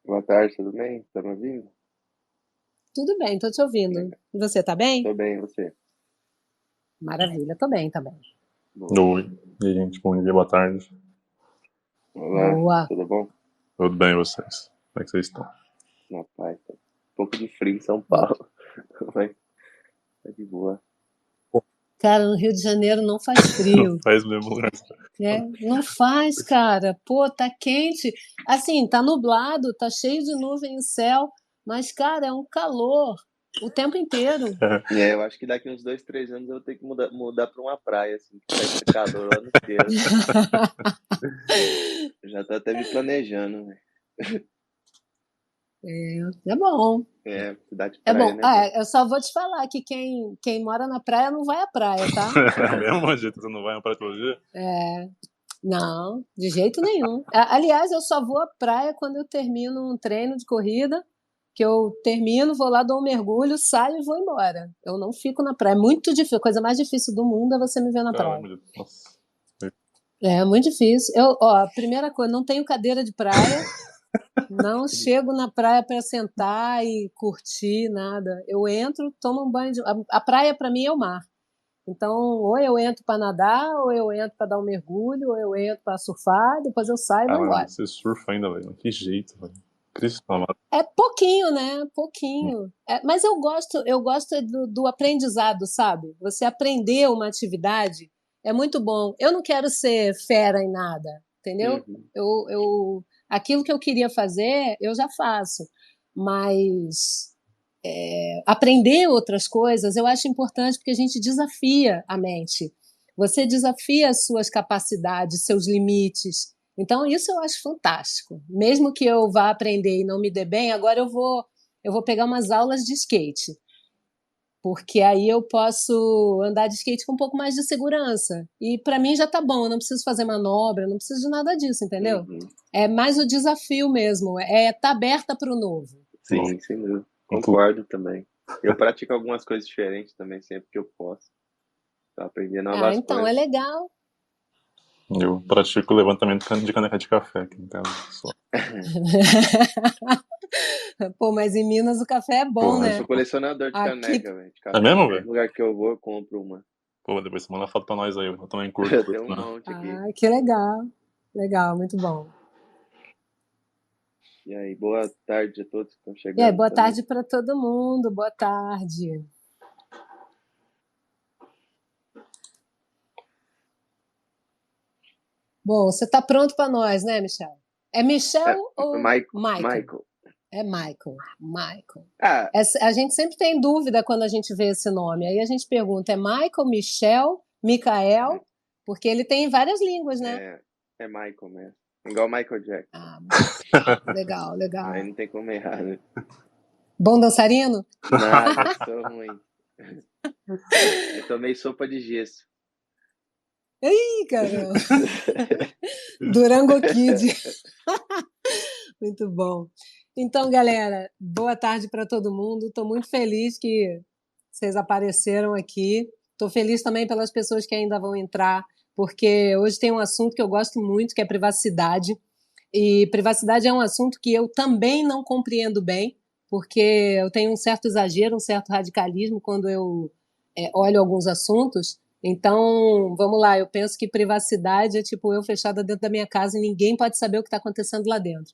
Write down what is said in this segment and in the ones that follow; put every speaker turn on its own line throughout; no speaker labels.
Boa tarde, tudo bem? Tá me ouvindo?
Tudo bem, tô te ouvindo.
Legal.
E você tá bem?
Tô bem, e você?
Maravilha, tô bem também.
Boa.
Oi. E aí, gente, bom dia, boa tarde.
Olá,
Boa.
tudo bom?
Tudo bem, e vocês? Como é que vocês estão?
Na paz, tá. Um pouco de frio em São Paulo, mas tá de boa.
Cara, no Rio de Janeiro não faz
Não
frio,
faz mesmo lugar.
né? Não faz, cara. Pô, tá quente. Assim, tá nublado, tá cheio de nuvem no céu, mas, cara, é um calor o tempo inteiro.
Eu acho que daqui uns 2, 3 anos eu vou ter que mudar pra uma praia, assim, que vai ser calor o ano inteiro. Eu já tô até me planejando, né?
É bom.
Cidade de
É
praia,
bom.
né?
Ah,
Bom.
eu só vou te falar que quem mora na praia não vai à praia, tá?
É mesmo, jeito, você não vai pra todo dia?
Não, de jeito nenhum. Aliás, eu só vou à praia quando eu termino um treino de corrida, que eu termino, vou lá, dou um mergulho, saio e vou embora. Eu não fico na praia. É muito difícil. A coisa mais difícil do mundo é você me ver na
Caralho,
praia.
meu Deus. Nossa.
É muito difícil. A primeira coisa, não tenho cadeira de praia, não chego na praia para sentar e curtir nada. Eu entro, tomo um banho a praia para mim é o mar. Então, ou eu entro para nadar, ou eu entro para dar um mergulho, ou eu entro para surfar, depois eu saio e vou
Caralho,
embora.
você surfa ainda, velho. Que jeito, velho. Cristo amado.
É pouquinho, né? Pouquinho. Mas eu gosto é do aprendizado, sabe? Você aprender uma atividade é muito bom. Eu não quero ser fera em nada, entendeu?
Uhum.
Aquilo que eu queria fazer, eu já faço. Mas aprender outras coisas eu acho importante porque a gente desafia a mente. Você desafia as suas capacidades, seus limites. Então, isso eu acho fantástico. Mesmo que eu vá aprender e não me dê bem, agora eu vou pegar umas aulas de skate, porque aí eu posso andar de skate com um pouco mais de segurança. E para mim já tá bom, eu não preciso fazer manobra, eu não preciso de nada disso, entendeu?
Uhum.
É mais o desafio mesmo, é estar tá aberta para o novo.
Nossa,
Sim, sem dúvida.
muito
Concordo também. Eu pratico algumas coisas diferentes também, sempre que eu posso. Pra aprender
Ah,
novas
então é
coisas.
legal.
Eu pratico levantamento de caneca de café aqui em casa. Só.
Pô, mas em Minas o café é bom,
Eu
Porra,
né?
sou colecionador de
Aqui.
caneca, velho, de
é
café.
mesmo,
Todo
velho?
lugar que eu vou, eu compro uma.
Pô, depois você manda foto pra nós aí. Eu também
Eu
curto,
tenho um
né?
monte aqui.
Ah, que legal. Legal, muito bom.
E aí, boa tarde a todos que estão
E aí,
chegando
boa
também.
tarde para todo mundo. Boa tarde. Bom, você está pronto para nós, né, Michel? É Michel
É,
ou
Michael,
Michael?
Michael.
É Michael. Michael.
Ah,
A gente sempre tem dúvida quando a gente vê esse nome. Aí a gente pergunta: é Michael, Michel, Micael? Porque ele tem várias línguas, né?
é Michael mesmo. Igual Michael Jackson.
Ah, legal,
Aí
legal.
não tem como errar, né?
Bom dançarino?
Nada, sou ruim. Eu tomei sopa de gesso.
Ih, caramba. Durango Kid. Muito bom. Então, galera, boa tarde para todo mundo. Estou muito feliz que vocês apareceram aqui. Estou feliz também pelas pessoas que ainda vão entrar, porque hoje tem um assunto que eu gosto muito, que é privacidade. E privacidade é um assunto que eu também não compreendo bem, porque eu tenho um certo exagero, um certo radicalismo quando eu olho alguns assuntos. Então, vamos lá, eu penso que privacidade é tipo eu fechada dentro da minha casa e ninguém pode saber o que está acontecendo lá dentro.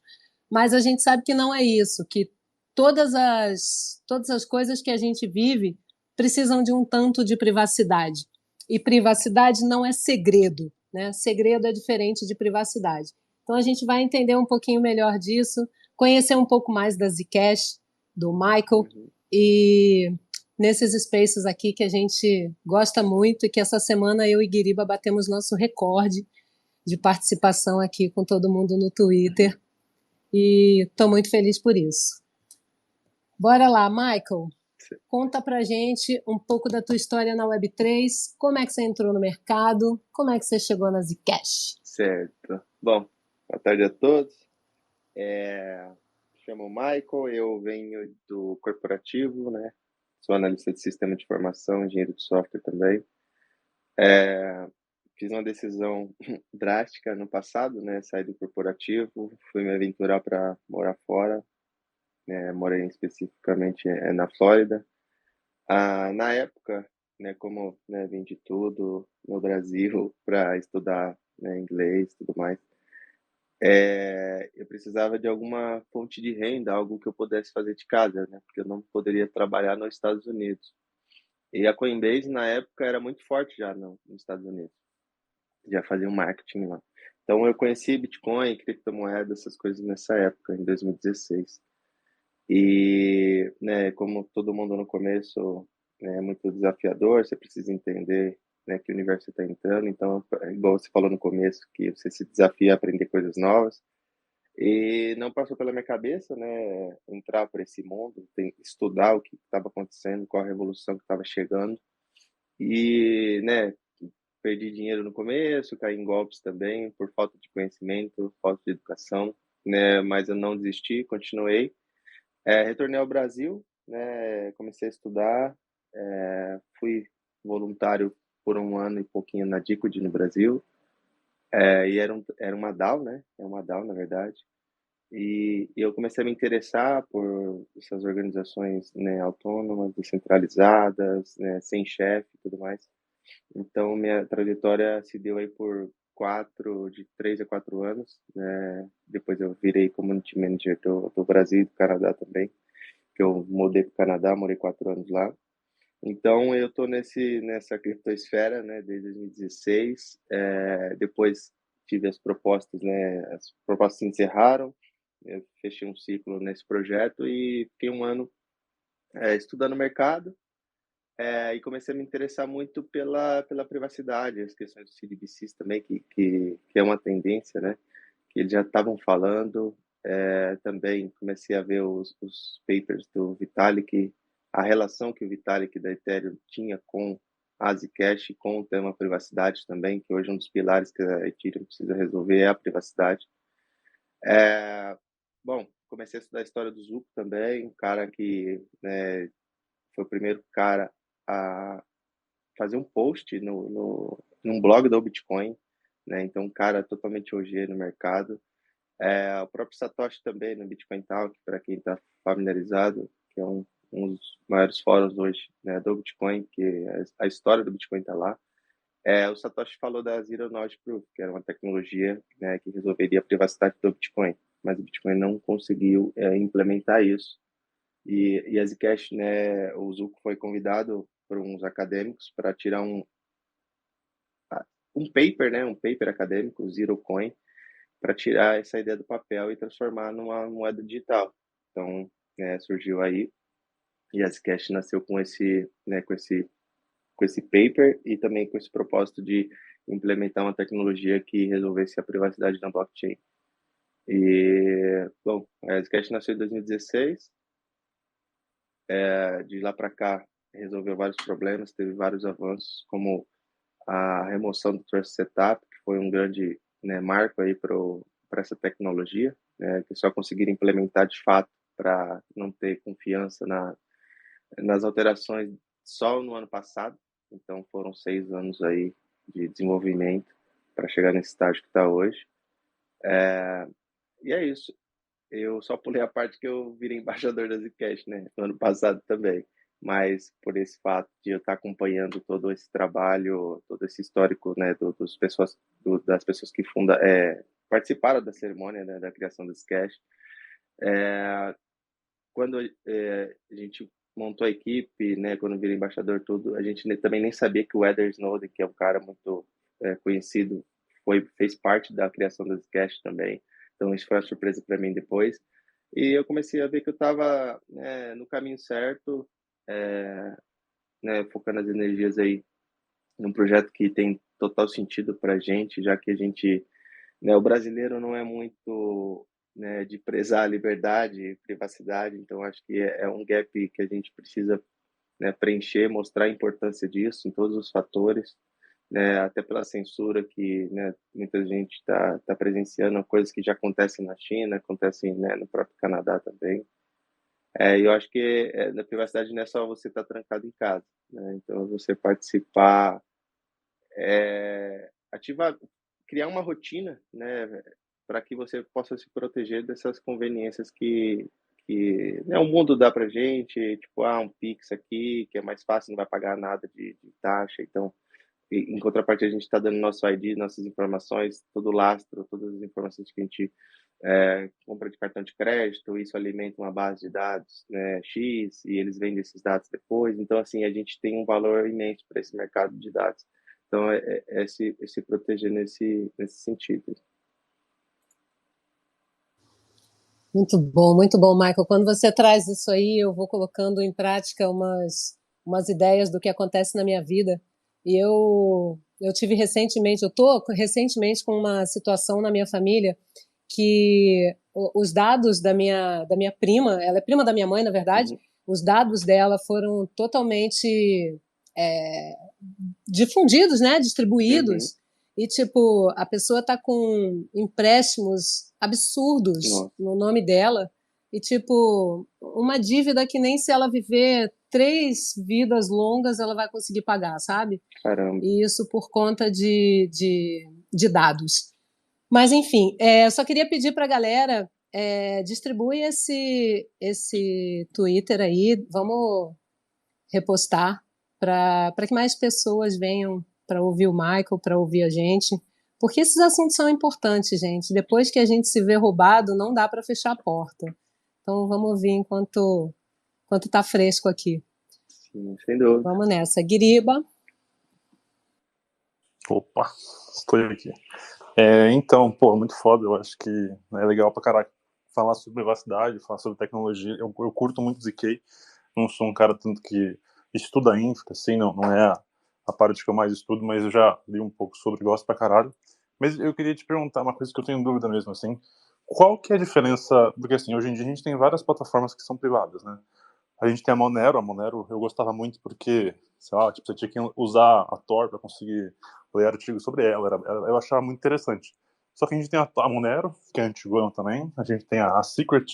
Mas a gente sabe que não é isso, que todas as coisas que a gente vive precisam de um tanto de privacidade. E privacidade não é segredo, né? Segredo é diferente de privacidade. Então a gente vai entender um pouquinho melhor disso, conhecer um pouco mais da Zcash, do Michael,
Uhum.
e nesses spaces aqui que a gente gosta muito e que essa semana eu e Guiriba batemos nosso recorde de participação aqui com todo mundo no Twitter e estou muito feliz por isso. Bora lá, Michael. Conta pra gente um pouco da tua história na Web3, como é que você entrou no mercado, como é que você chegou na Zcash.
Certo. Bom, boa tarde a todos. Chamo Michael, eu venho do corporativo, né? Sou analista de sistema de informação, engenheiro de software também. fiz uma decisão drástica no passado, né? Saí do corporativo, fui me aventurar para morar fora, né? Morei especificamente na Flórida. Na época, né, como, né, vim de tudo no Brasil para estudar, né, inglês e tudo mais, eu precisava de alguma fonte de renda, algo que eu pudesse fazer de casa, né? Porque eu não poderia trabalhar nos Estados Unidos. E a Coinbase, na época, era muito forte já nos Estados Unidos. Já fazia um marketing lá. Então, eu conheci Bitcoin, criptomoedas, essas coisas nessa época, em 2016. E, né, como todo mundo no começo, né, é muito desafiador, você precisa entender, né, que universo você está entrando. Então, igual você falou no começo, que você se desafia a aprender coisas novas. E não passou pela minha cabeça, né, entrar para esse mundo, estudar o que estava acontecendo, qual a revolução que estava chegando. E, né, perdi dinheiro no começo, caí em golpes também, por falta de conhecimento, falta de educação, né, mas eu não desisti, continuei. Retornei ao Brasil, né, comecei a estudar, fui voluntário por um ano e pouquinho na Dicod no Brasil, e era uma DAO, né, é uma DAO, na verdade. E eu comecei a me interessar por essas organizações, né, autônomas, descentralizadas, né, sem chefe e tudo mais. Então, minha trajetória se deu aí por de 3 a 4 anos, né? Depois eu virei community manager do Brasil e do Canadá também, que eu mudei para o Canadá, morei 4 anos lá. Então, eu estou nessa criptosfera, né, desde 2016. Depois tive as propostas, né, as propostas se encerraram, eu fechei um ciclo nesse projeto e fiquei um ano estudando o mercado, e comecei a me interessar muito pela privacidade, as questões dos CDBCs também, que é uma tendência, né, que eles já estavam falando. Também comecei a ver os papers do Vitalik, a relação que o Vitalik da Ethereum tinha com a Zcash, com o tema privacidade também, que hoje é um dos pilares que a Ethereum precisa resolver é a privacidade. Bom, comecei a estudar a história do Zuko também, um cara que, né, foi o primeiro cara a fazer um post num blog do Bitcoin, né? Então, um cara totalmente OG no mercado. O próprio Satoshi também, no Bitcoin Talk, para quem está familiarizado, que é um dos maiores fóruns hoje, né, do Bitcoin, que a história do Bitcoin está lá. O Satoshi falou da Zero Knowledge Proof, que era uma tecnologia, né, que resolveria a privacidade do Bitcoin, mas o Bitcoin não conseguiu implementar isso. E a Zcash, né, o Zuko foi convidado por uns acadêmicos para tirar um paper, né, um paper acadêmico, Zero Coin, para tirar essa ideia do papel e transformar numa moeda digital. Então, surgiu aí, e a Zcash nasceu com esse, né, com esse paper e também com esse propósito de implementar uma tecnologia que resolvesse a privacidade na blockchain. E, bom, a Zcash nasceu em 2016, de lá para cá resolveu vários problemas, teve vários avanços, como a remoção do Trust Setup, que foi um grande, né, marco aí para essa tecnologia, né, que só conseguiram implementar de fato para não ter confiança nas alterações só no ano passado. Então foram 6 anos aí de desenvolvimento para chegar nesse estágio que está hoje. E é isso. Eu só pulei a parte que eu virei embaixador da Zcash, né, no ano passado também. Mas por esse fato de eu estar acompanhando todo esse trabalho, todo esse histórico, né, das pessoas que participaram da cerimônia, né, da criação da Zcash, quando a gente montou a equipe, né, quando eu virei embaixador, tudo, a gente também nem sabia que o Eder Snowden, que é um cara muito conhecido, fez parte da criação da Zcash também. Então isso foi uma surpresa para mim depois. E eu comecei a ver que eu estava, né, no caminho certo, né, focando as energias aí num projeto que tem total sentido para a gente, já que a gente, né, o brasileiro não é muito, né, de prezar a liberdade e privacidade, então acho que é um gap que a gente precisa, né, preencher, mostrar a importância disso em todos os fatores, né, até pela censura que, né, muita gente está presenciando, coisas que já acontecem na China, acontecem, né, no próprio Canadá também. Eu acho que na privacidade não é só você estar trancado em casa, né? Então você participar, ativar, criar uma rotina, né, para que você possa se proteger dessas conveniências que né, o mundo dá para gente, tipo, um Pix aqui, que é mais fácil, não vai pagar nada de taxa, então, em contrapartida, a gente está dando nosso ID, nossas informações, todo o lastro, todas as informações que a gente compra de cartão de crédito, isso alimenta uma base de dados, né, X, e eles vendem esses dados depois. Então, assim, a gente tem um valor imenso para esse mercado de dados. Então, se proteger nesse sentido.
Muito bom, Michael. Quando você traz isso aí, eu vou colocando em prática umas ideias do que acontece na minha vida. E eu tive recentemente, eu estou recentemente com uma situação na minha família que os dados da minha prima, ela é prima da minha mãe, na verdade, os dados dela foram totalmente é, difundidos, né, distribuídos, e tipo, a pessoa tá com empréstimos absurdos no nome dela, e tipo, uma dívida que nem se ela viver 3 vidas longas ela vai conseguir pagar, sabe?
Caramba.
E isso por conta de dados. Mas, enfim, só queria pedir para a galera, distribui esse Twitter aí, vamos repostar para que mais pessoas venham para ouvir o Michael, para ouvir a gente, porque esses assuntos são importantes, gente. Depois que a gente se vê roubado, não dá para fechar a porta. Então, vamos ouvir enquanto está fresco aqui.
Sim, sem dúvida.
Vamos nessa. Guiriba.
Opa, estou aqui. Então, muito foda. Eu acho que é legal pra caralho falar sobre privacidade, falar sobre tecnologia. Eu curto muito ZK. Não sou um cara tanto que estuda infra, assim, não é a parte que eu mais estudo, mas eu já li um pouco sobre, gosto pra caralho. Mas eu queria te perguntar uma coisa que eu tenho dúvida mesmo, assim. Qual que é a diferença? Porque, assim, hoje em dia a gente tem várias plataformas que são privadas, né? A gente tem a Monero eu gostava muito porque, sei lá, tipo, você tinha que usar a Tor para conseguir ler artigos sobre ela, eu achava muito interessante. Só que a gente tem a Monero, que é antigona também, a gente tem a Secret,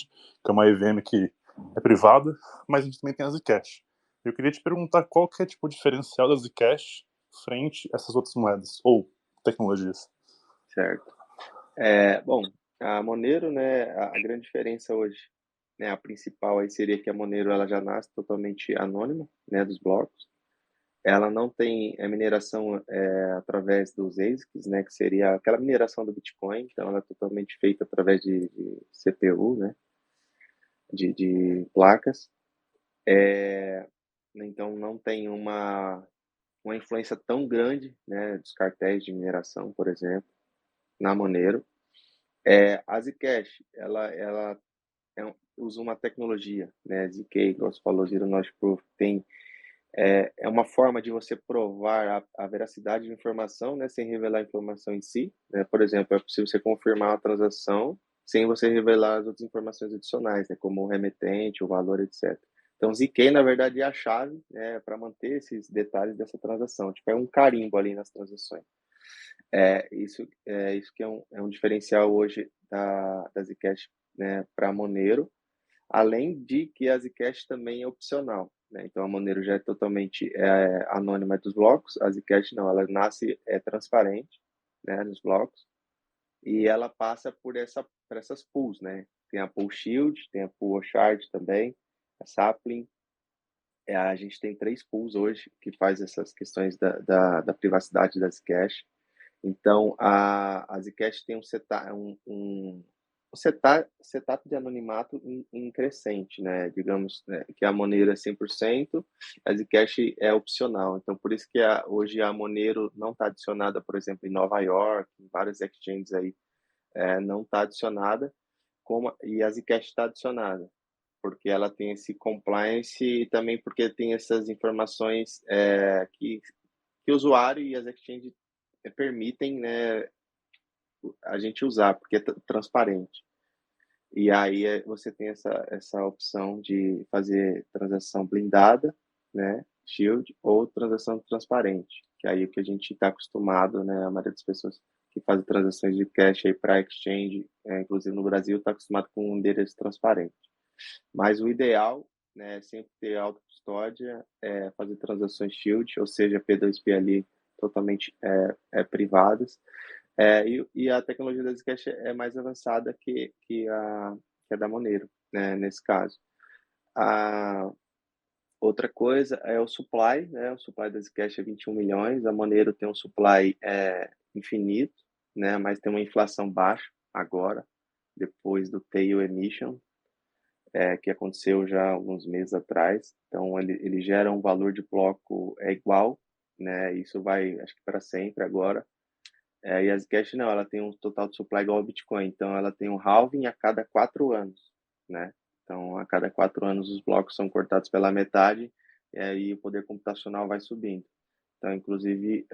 que é uma EVM que é privada, mas a gente também tem a Zcash. Eu queria te perguntar qual que é tipo, o diferencial da Zcash frente a essas outras moedas, ou tecnologias.
Certo. Bom, a Monero, né, a grande diferença hoje, né, a principal aí seria que a Monero ela já nasce totalmente anônima, né, dos blocos. Ela não tem mineração através dos ASICs, né, que seria aquela mineração do Bitcoin, então ela é totalmente feita através de CPU, né, de placas. Então não tem uma influência tão grande, né, dos cartéis de mineração, por exemplo, na Monero. A Zcash, ela usa uma tecnologia, né, ZK, como você falou, Zero Knowledge Proof, é uma forma de você provar a veracidade de informação, né, sem revelar a informação em si, né? Por exemplo, é possível você confirmar a transação sem você revelar as outras informações adicionais, né, como o remetente, o valor, etc. Então, ZK, na verdade, é a chave, né, para manter esses detalhes dessa transação. Tipo, é um carimbo ali nas transações. Isso que é um diferencial hoje da Zcash, né, para a Monero, além de que a Zcash também é opcional, né? Então a Monero já é totalmente anônima dos blocos, a Zcash não, ela nasce transparente, né, nos blocos, e ela passa por essas pools, né? Tem a pool shield, tem a pool shard também, a sapling. A gente tem 3 pools hoje que faz essas questões da privacidade da Zcash. Então, a Zcash tem um setup de anonimato em crescente, né? Digamos, né, que a Monero é 100%, a Zcash é opcional. Então, por isso que hoje a Monero não está adicionada, por exemplo, em Nova York, em vários exchanges aí, não está adicionada, e a Zcash está adicionada, porque ela tem esse compliance e também porque tem essas informações que o usuário e as exchanges permitem, né, a gente usar, porque é transparente. E aí você tem essa opção de fazer transação blindada, né, shield, ou transação transparente, que aí é o que a gente está acostumado, né, a maioria das pessoas que fazem transações de cash aí para exchange, inclusive no Brasil, está acostumado com um endereço transparente. Mas o ideal, né, é sempre ter autocustódia, fazer transações shield, ou seja, P2P ali totalmente privadas. E a tecnologia da Zcash é mais avançada que a da Monero, né, nesse caso. A outra coisa é o supply, né? O supply da Zcash é 21 milhões, a Monero tem um supply infinito, né? Mas tem uma inflação baixa agora, depois do tail emission, que aconteceu já alguns meses atrás. Então, ele gera um valor de bloco igual, né? Isso vai, acho que para sempre agora. E a Zcash não, ela tem um total de supply igual ao Bitcoin. Então, ela tem um halving a cada 4 anos, né? Então, a cada 4 anos os blocos são cortados pela metade e aí o poder computacional vai subindo. Então, inclusive,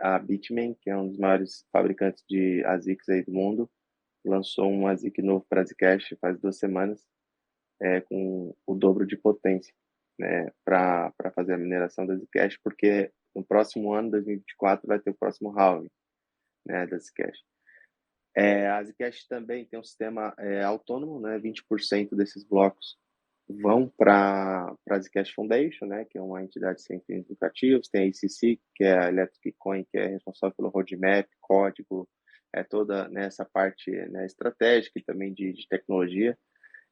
a Bitmain, que é um dos maiores fabricantes de ASICs aí do mundo, lançou um ASIC novo para a Zcash faz 2 semanas, com o dobro de potência, né, para fazer a mineração da Zcash, porque no próximo ano, 2024, vai ter o próximo halving, né, da Zcash. A Zcash também tem um sistema autônomo, né, 20% desses blocos vão para a Zcash Foundation, né, que é uma entidade sem fins lucrativos, tem a ECC, que é a Electric Coin, que é responsável pelo roadmap, código, toda, né, essa parte, né, estratégica e também de tecnologia.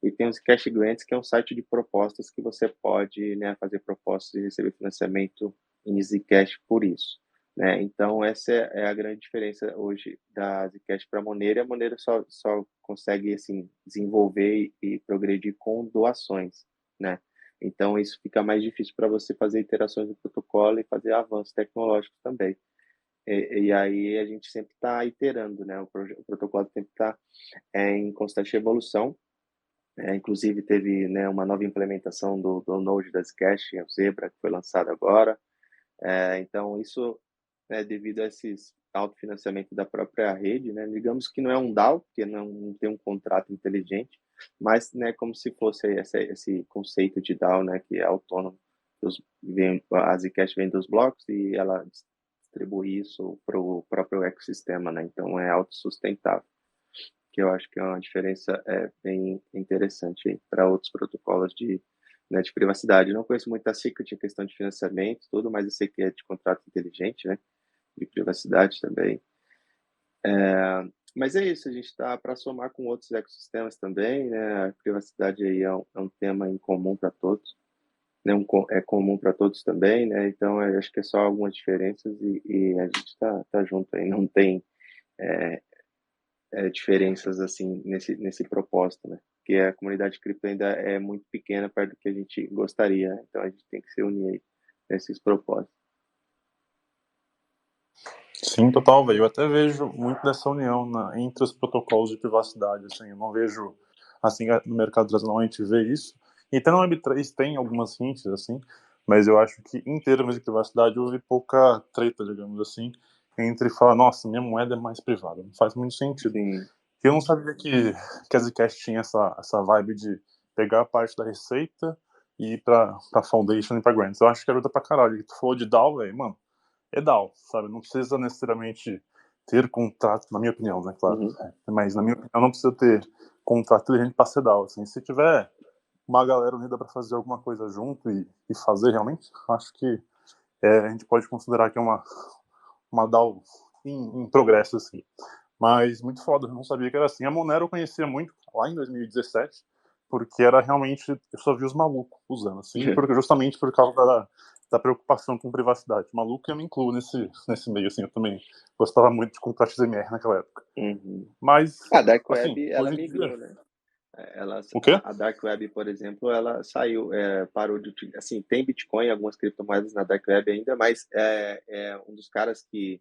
E tem o Zcash Grants, que é um site de propostas que você pode, né, fazer propostas e receber financiamento em Zcash por isso, né? Então, essa é a grande diferença hoje da Zcash para a Monero. A Monero só consegue, assim, desenvolver e progredir com doações, né? Então, isso fica mais difícil para você fazer iterações do protocolo e fazer avanços tecnológicos também. E aí a gente sempre está iterando, né? O protocolo sempre está em constante evolução. Inclusive teve, né, uma nova implementação do Node da Zcash, o Zebra, que foi lançado agora. Então, isso é devido a esses autofinanciamento da própria rede, né? Digamos que não é um DAO, porque não tem um contrato inteligente, mas, né, como se fosse esse conceito de DAO, né, que é autônomo. A Zcash vem dos blocos e ela distribui isso para o próprio ecossistema, né? Então, é autossustentável, que eu acho que é uma diferença bem interessante para outros protocolos né, de privacidade. Eu não conheço muito a Secret em questão de financiamento, tudo, mas eu sei que é de contrato inteligente, né, de privacidade também. Mas é isso, a gente está para somar com outros ecossistemas também, né? A privacidade aí é um tema em comum para todos, né? É comum para todos também, né? Então, eu acho que é só algumas diferenças e a gente está junto aí, não tem diferenças assim nesse propósito, né? Porque a comunidade cripto ainda é muito pequena perto do que a gente gostaria, então a gente tem que se unir aí nesses propósitos.
Sim, total, velho. Eu até vejo muito dessa união entre os protocolos de privacidade, assim. Eu não vejo, assim, no mercado tradicional a gente vê isso. E até no Web3 tem algumas hints, assim, mas eu acho que em termos de privacidade houve pouca treta, digamos assim, entre falar, nossa, minha moeda é mais privada. Não faz muito sentido.
Sim.
Eu não sabia que a Zcash tinha essa vibe de pegar a parte da receita e ir pra Foundation e pra Grants. Eu acho que ajuda pra caralho. Tu falou de DAO, velho, mano, é DAO, sabe? Não precisa necessariamente ter contrato, na minha opinião, né, claro.
Uhum.
Mas, na minha opinião, não precisa ter contrato inteligente pra ser DAO, assim. Se tiver uma galera unida pra fazer alguma coisa junto e fazer realmente, acho que a gente pode considerar que é uma DAO em progresso, assim. Mas muito foda, eu não sabia que era assim. A Monero eu conhecia muito lá em 2017, porque era realmente, eu só vi os malucos usando, assim, justamente por causa da preocupação com privacidade. Maluco, eu me incluo nesse meio, assim, eu também gostava muito de comprar XMR naquela época.
Uhum.
Mas,
A Dark
assim,
Web, ela
hoje em dia...
migrou, né?
O quê?
A Dark Web, por exemplo, ela saiu, parou de utilizar. Assim, tem Bitcoin, algumas criptomoedas na Dark Web ainda, mas um dos caras que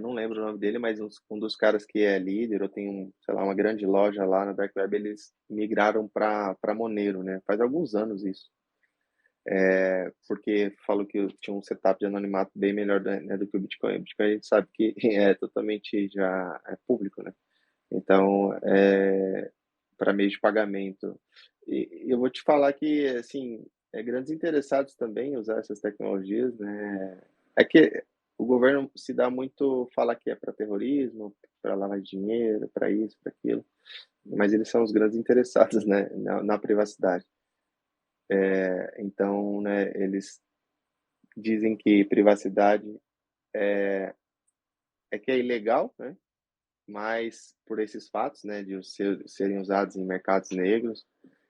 não lembro o nome dele, mas um dos caras que é líder, ou tem sei lá, uma grande loja lá na Dark Web, eles migraram para Monero, né? Faz alguns anos isso. Porque falou que tinha um setup de anonimato bem melhor, né, do que o Bitcoin. O Bitcoin a gente sabe que é totalmente já público, né? Então, para meio de pagamento. E eu vou te falar que, assim, grandes interessados também em usar essas tecnologias, né? É que o governo se dá muito falar que é para terrorismo, para lavar dinheiro, para isso, para aquilo, mas eles são os grandes interessados, né, na privacidade. Então, né, eles dizem que privacidade é que é ilegal, né? Mas por esses fatos, né, de serem usados em mercados negros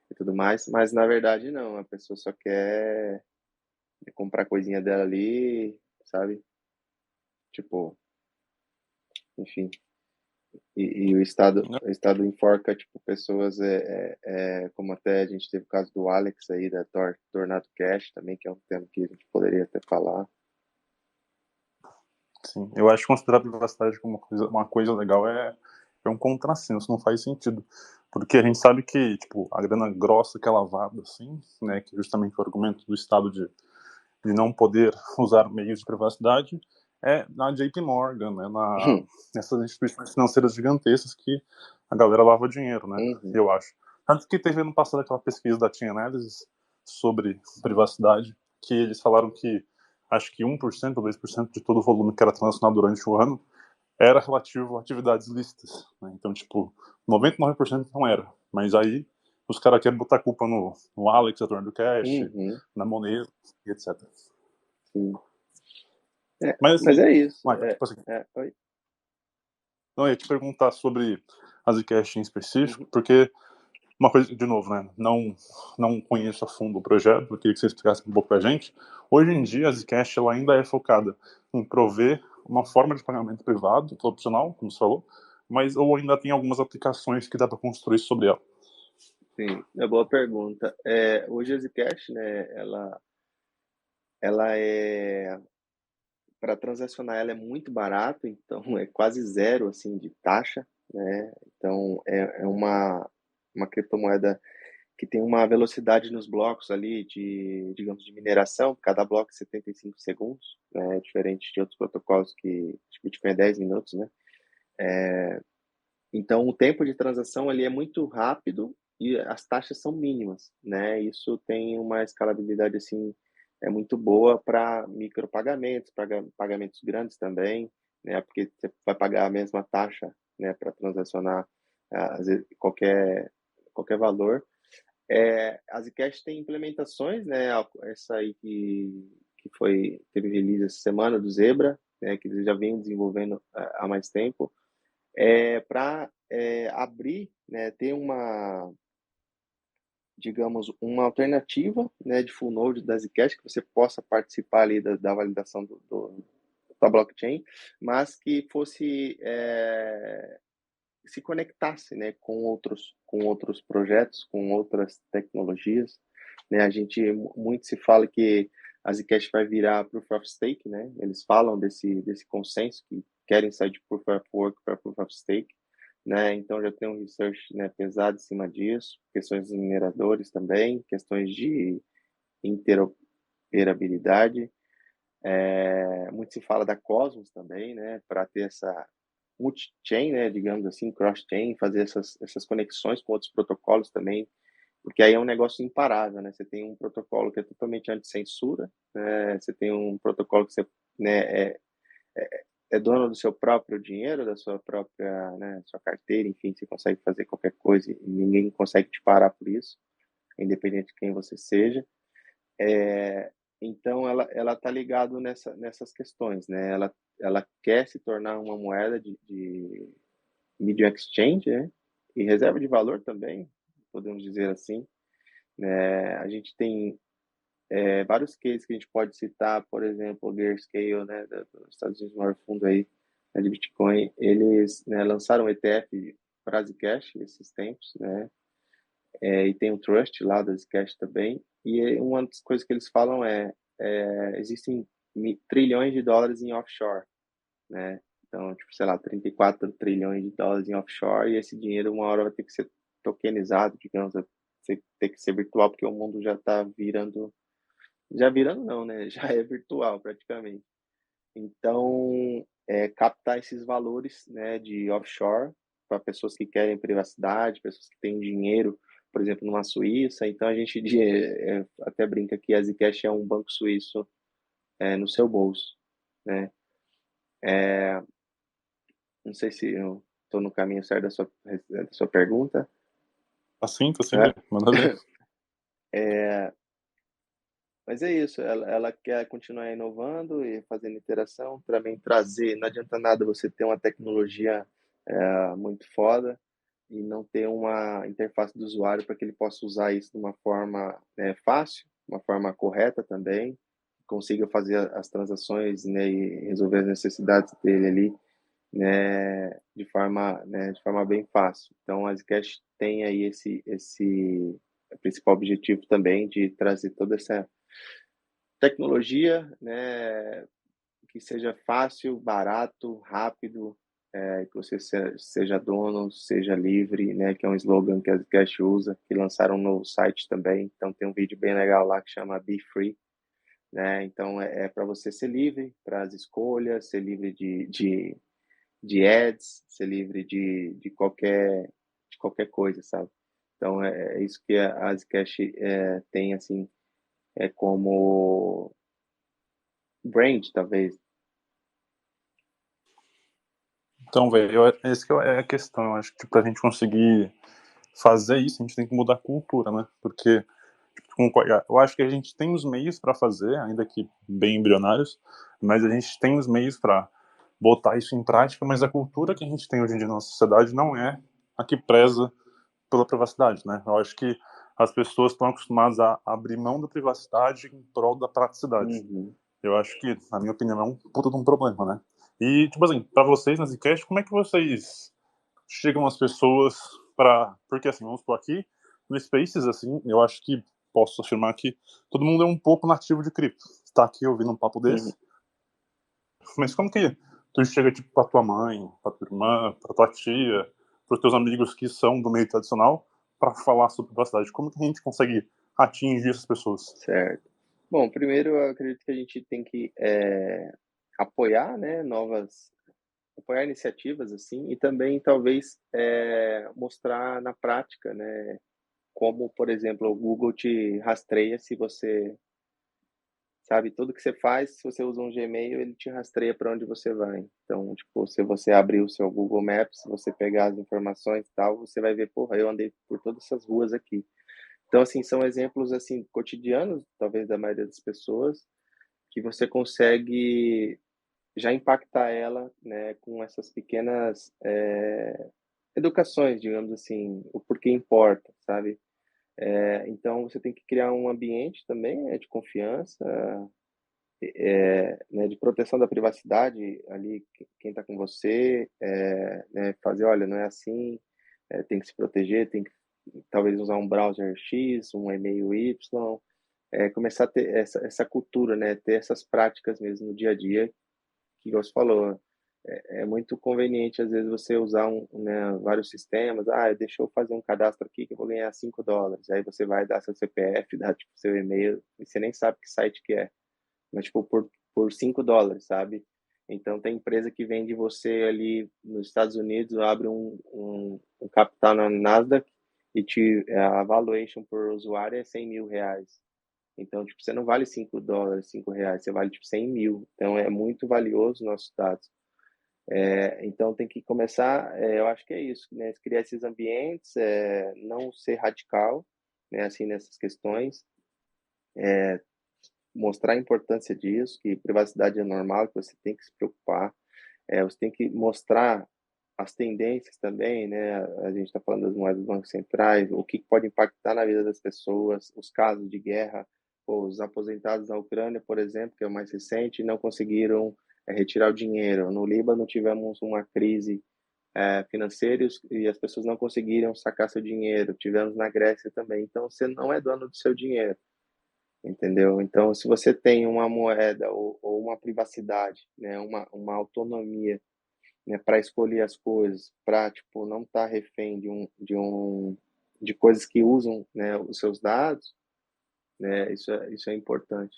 e tudo mais, mas na verdade não, a pessoa só quer comprar coisinha dela ali, sabe? Tipo, enfim. E o Estado enforca, tipo, pessoas, como até a gente teve o caso do Alex aí, da Tornado Cash também, que é um tema que a gente poderia até falar.
Sim, eu acho que considerar a privacidade como uma coisa legal é um contrassenso, não faz sentido. Porque a gente sabe que, tipo, a grana grossa que é lavada, assim, né, que é justamente o argumento do Estado de não poder usar meios de privacidade, é na JP Morgan, né, nessas instituições financeiras gigantescas que a galera lava dinheiro, né,
Uhum.
eu acho. Tanto que teve no passado aquela pesquisa da Team Analysis sobre privacidade, que eles falaram que acho que 1% ou 2% de todo o volume que era transacionado durante o ano era relativo a atividades lícitas, né? Então, tipo, 99% não era. Mas aí os caras querem botar a culpa no Alex, a do Cash,
Uhum.
na Monero e etc.
Sim.
Mas
Mas
assim,
é isso.
tipo assim,
Oi.
não, eu ia te perguntar sobre a Zcash em específico,
Uhum.
porque uma coisa, de novo, né, não conheço a fundo o projeto, eu queria que você explicasse um pouco pra gente. Hoje em dia, a Zcash ela ainda é focada em prover uma forma de pagamento privado, opcional, como você falou, mas ou ainda tem algumas aplicações que dá para construir sobre ela.
Sim, é boa pergunta. Hoje a Zcash, né, ela é para transacionar ela é muito barato, então é quase zero assim de taxa, né? Então é uma criptomoeda que tem uma velocidade nos blocos ali de, digamos, de mineração, cada bloco é 75 segundos, né? Diferente de outros protocolos que acho que o Bitcoin é 10 minutos, né? Então o tempo de transação ali é muito rápido e as taxas são mínimas, né? Isso tem uma escalabilidade assim muito boa para micropagamentos, para pagamentos grandes também, né? Porque você vai pagar a mesma taxa, né, para transacionar às vezes, qualquer valor. A Zcash tem implementações, né? Essa aí que teve release essa semana do Zebra, né? Que eles já vêm desenvolvendo há mais tempo, para abrir, né? Ter digamos, uma alternativa, né? De full node da Zcash que você possa participar ali da validação da blockchain, mas que fosse se conectasse, né, com outros projetos, com outras tecnologias, né? A gente muito se fala que a Zcash vai virar Proof of Stake, né? Eles falam desse consenso que querem sair de Proof of Work para Proof of Stake, né? Então já tem um research, né, pesado em cima disso, questões dos mineradores também, questões de interoperabilidade. Muito se fala da Cosmos também, né, para ter essa multi-chain, né, digamos assim, cross-chain, fazer essas conexões com outros protocolos também, porque aí é um negócio imparável, né? Você tem um protocolo que é totalmente anti-censura, né? Você tem um protocolo que você, né, é dono do seu próprio dinheiro, da sua própria, né, sua carteira, enfim, você consegue fazer qualquer coisa e ninguém consegue te parar por isso, independente de quem você seja. Então, ela está ligado nessas questões, né? Ela quer se tornar uma moeda de medium exchange, né? E reserva de valor também, podemos dizer assim, né? A gente tem vários cases que a gente pode citar, por exemplo, o Grayscale, né, dos Estados Unidos, o maior fundo aí, né, de Bitcoin, eles, né, lançaram um ETF para a Zcash esses tempos, né? E tem o Trust lá da Zcash também. E uma das coisas que eles falam existem trilhões de dólares em offshore, né? Então, tipo, sei lá, 34 trilhões de dólares em offshore e esse dinheiro uma hora vai ter que ser tokenizado, digamos, vai ter que ser virtual porque o mundo já virando não, né? Já é virtual praticamente. Então, captar esses valores, né, de offshore para pessoas que querem privacidade, pessoas que têm dinheiro, por exemplo, numa Suíça. Então, a gente até brinca que a Zcash é um banco suíço no seu bolso, né? Não sei se eu estou no caminho certo da sua pergunta.
Assim, tá sim,
É,
manda ver.
Mas é isso, ela quer continuar inovando e fazendo interação, também trazer. Não adianta nada você ter uma tecnologia muito foda e não ter uma interface do usuário para que ele possa usar isso de uma forma fácil, uma forma correta também, consiga fazer as transações, né, e resolver as necessidades dele ali, né, de forma bem fácil. Então, a Zcash tem aí esse principal objetivo também de trazer toda essa tecnologia, né, que seja fácil, barato, rápido, que você seja dono, seja livre, né, que é um slogan que a Zcash usa, que lançaram um novo site também. Então tem um vídeo bem legal lá que chama Be Free, né? Então é para você ser livre para as escolhas, ser livre de ads, ser livre de qualquer coisa, sabe? Então é isso que a Zcash tem assim, como brand, talvez.
Então, velho, essa que é a questão. Eu acho que tipo, pra gente conseguir fazer isso, a gente tem que mudar a cultura, né? Porque eu acho que a gente tem os meios para fazer, ainda que bem embrionários, mas a gente tem os meios para botar isso em prática, mas a cultura que a gente tem hoje em dia na nossa sociedade não é a que preza pela privacidade, né? Eu acho que as pessoas estão acostumadas a abrir mão da privacidade em prol da praticidade.
Uhum.
Eu acho que, na minha opinião, é um puta de um problema, né? E, tipo assim, pra vocês na Zcast, como é que vocês chegam às pessoas para... Porque, assim, vamos supor aqui, no Spaces, assim, eu acho que posso afirmar que todo mundo é um pouco nativo de cripto. Está aqui ouvindo um papo
Uhum.
desse. Mas como que tu chega, tipo, pra tua mãe, pra tua irmã, pra tua tia, pros teus amigos que são do meio tradicional, para falar sobre privacidade? Como que a gente consegue atingir essas pessoas?
Certo. Bom, primeiro eu acredito que a gente tem que apoiar, né, apoiar iniciativas assim e também talvez mostrar na prática, né, como por exemplo o Google te rastreia se você sabe tudo que você faz, se você usa um Gmail ele te rastreia para onde você vai. Então, tipo, se você abrir o seu Google Maps, se você pegar as informações e tal, você vai ver, porra, eu andei por todas essas ruas aqui. Então, assim, são exemplos assim cotidianos, talvez da maioria das pessoas, que você consegue já impactar ela, né, com essas pequenas educações, digamos assim, o porquê importa, sabe? Então, você tem que criar um ambiente também, né, de confiança, né, de proteção da privacidade ali, quem está com você, né, fazer, olha, não é assim, tem que se proteger, tem que talvez usar um browser X, um e-mail Y, começar a ter essa cultura, né? Ter essas práticas mesmo no dia a dia, que você falou. É muito conveniente, às vezes, você usar né, vários sistemas. Ah, deixa eu fazer um cadastro aqui que eu vou ganhar $5. Aí você vai dar seu CPF, dá tipo, seu e-mail, e você nem sabe que site que é. Mas, tipo, por $5, sabe? Então, tem empresa que vende você ali nos Estados Unidos, abre um capital na Nasdaq e a valuation por usuário é R$ 100.000. Então, tipo, você não vale $5, R$ 5, você vale, tipo, 100 mil. Então, é muito valioso nossos dados. Então, tem que começar, eu acho que é isso, né? Criar esses ambientes, não ser radical, né? Assim, nessas questões, mostrar a importância disso, que privacidade é normal, que você tem que se preocupar. Você tem que mostrar as tendências também, né? A gente está falando das moedas dos bancos centrais, o que pode impactar na vida das pessoas, os casos de guerra, os aposentados na Ucrânia, por exemplo, que é o mais recente, não conseguiram retirar o dinheiro. No Líbano tivemos uma crise financeira e as pessoas não conseguiram sacar seu dinheiro. Tivemos na Grécia também. Então, você não é dono do seu dinheiro, entendeu? Então, se você tem uma moeda ou uma privacidade, né, uma autonomia, né, para escolher as coisas, para tipo não estar refém de coisas que usam, né, os seus dados, né, isso é importante.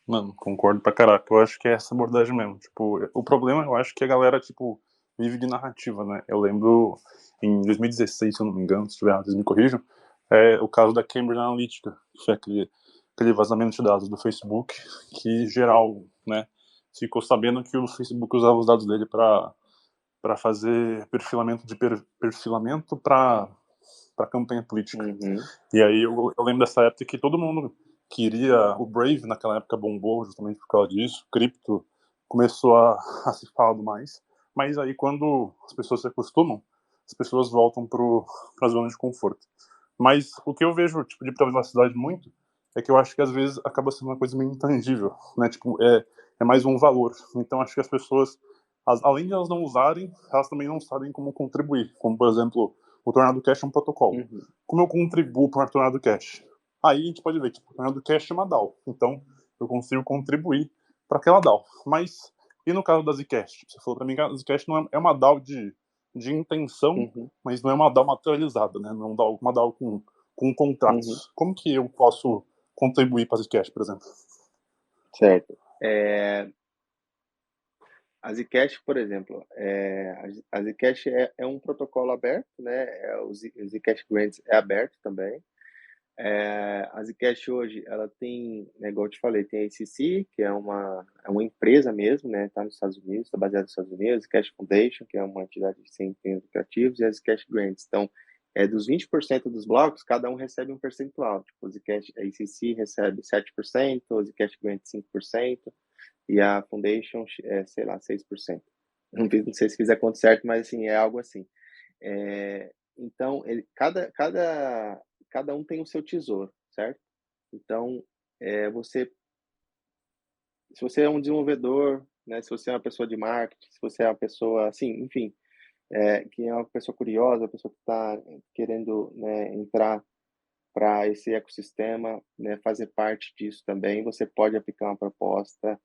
Mano, concordo pra caraca. Eu acho que é essa abordagem mesmo. Tipo, o problema, eu acho que a galera, tipo, vive de narrativa, né? Eu lembro em 2016, se eu não me engano, se tiver errado, vocês me corrijam, o caso da Cambridge Analytica, que foi aquele vazamento de dados do Facebook, que geral, né, ficou sabendo que o Facebook usava os dados dele para fazer perfilamento para para campanha política.
Uhum.
E aí eu lembro dessa época que todo mundo queria, o Brave naquela época bombou justamente por causa disso, cripto começou a se falar mais, mas aí quando as pessoas se acostumam, as pessoas voltam para a zona de conforto. Mas o que eu vejo tipo de privacidade muito é que eu acho que às vezes acaba sendo uma coisa meio intangível, né? Tipo, é mais um valor. Então acho que as pessoas, além de elas não usarem, elas também não sabem como contribuir. Como, por exemplo, o Tornado Cash é um protocolo.
Uhum.
Como eu contribuo para o Tornado Cash? Aí a gente pode ver que o Tornado Cash é uma DAO. Então eu consigo contribuir para aquela DAO. Mas, e no caso da Zcash? Você falou para mim que a Zcash não é uma DAO de intenção,
Uhum.
mas não é uma DAO materializada, né? Não é uma DAO com contratos.
Uhum.
Como que eu posso contribuir para a Zcash, por exemplo?
Certo. A Zcash, por exemplo, a Zcash é um protocolo aberto, né? O Zcash Grants é aberto também. A Zcash hoje, ela tem, né, igual eu te falei, tem a ACC, que é uma empresa mesmo, né? Está nos Estados Unidos, está baseada nos Estados Unidos, a Zcash Foundation, que é uma entidade sem fins lucrativos, e a Zcash Grants. Então, dos 20% dos blocos, cada um recebe um percentual. Tipo, a ACC recebe 7%, a Zcash Grants 5%, e a Foundation, sei lá, 6%. Não sei se fiz a conta certo, mas assim, é algo assim. Então, cada um tem o seu tesouro, certo? Então, você, se você é um desenvolvedor, né, se você é uma pessoa de marketing, se você é uma pessoa, assim, enfim, que é uma pessoa curiosa, uma pessoa que está querendo, né, entrar para esse ecossistema, né, fazer parte disso também, você pode aplicar uma proposta,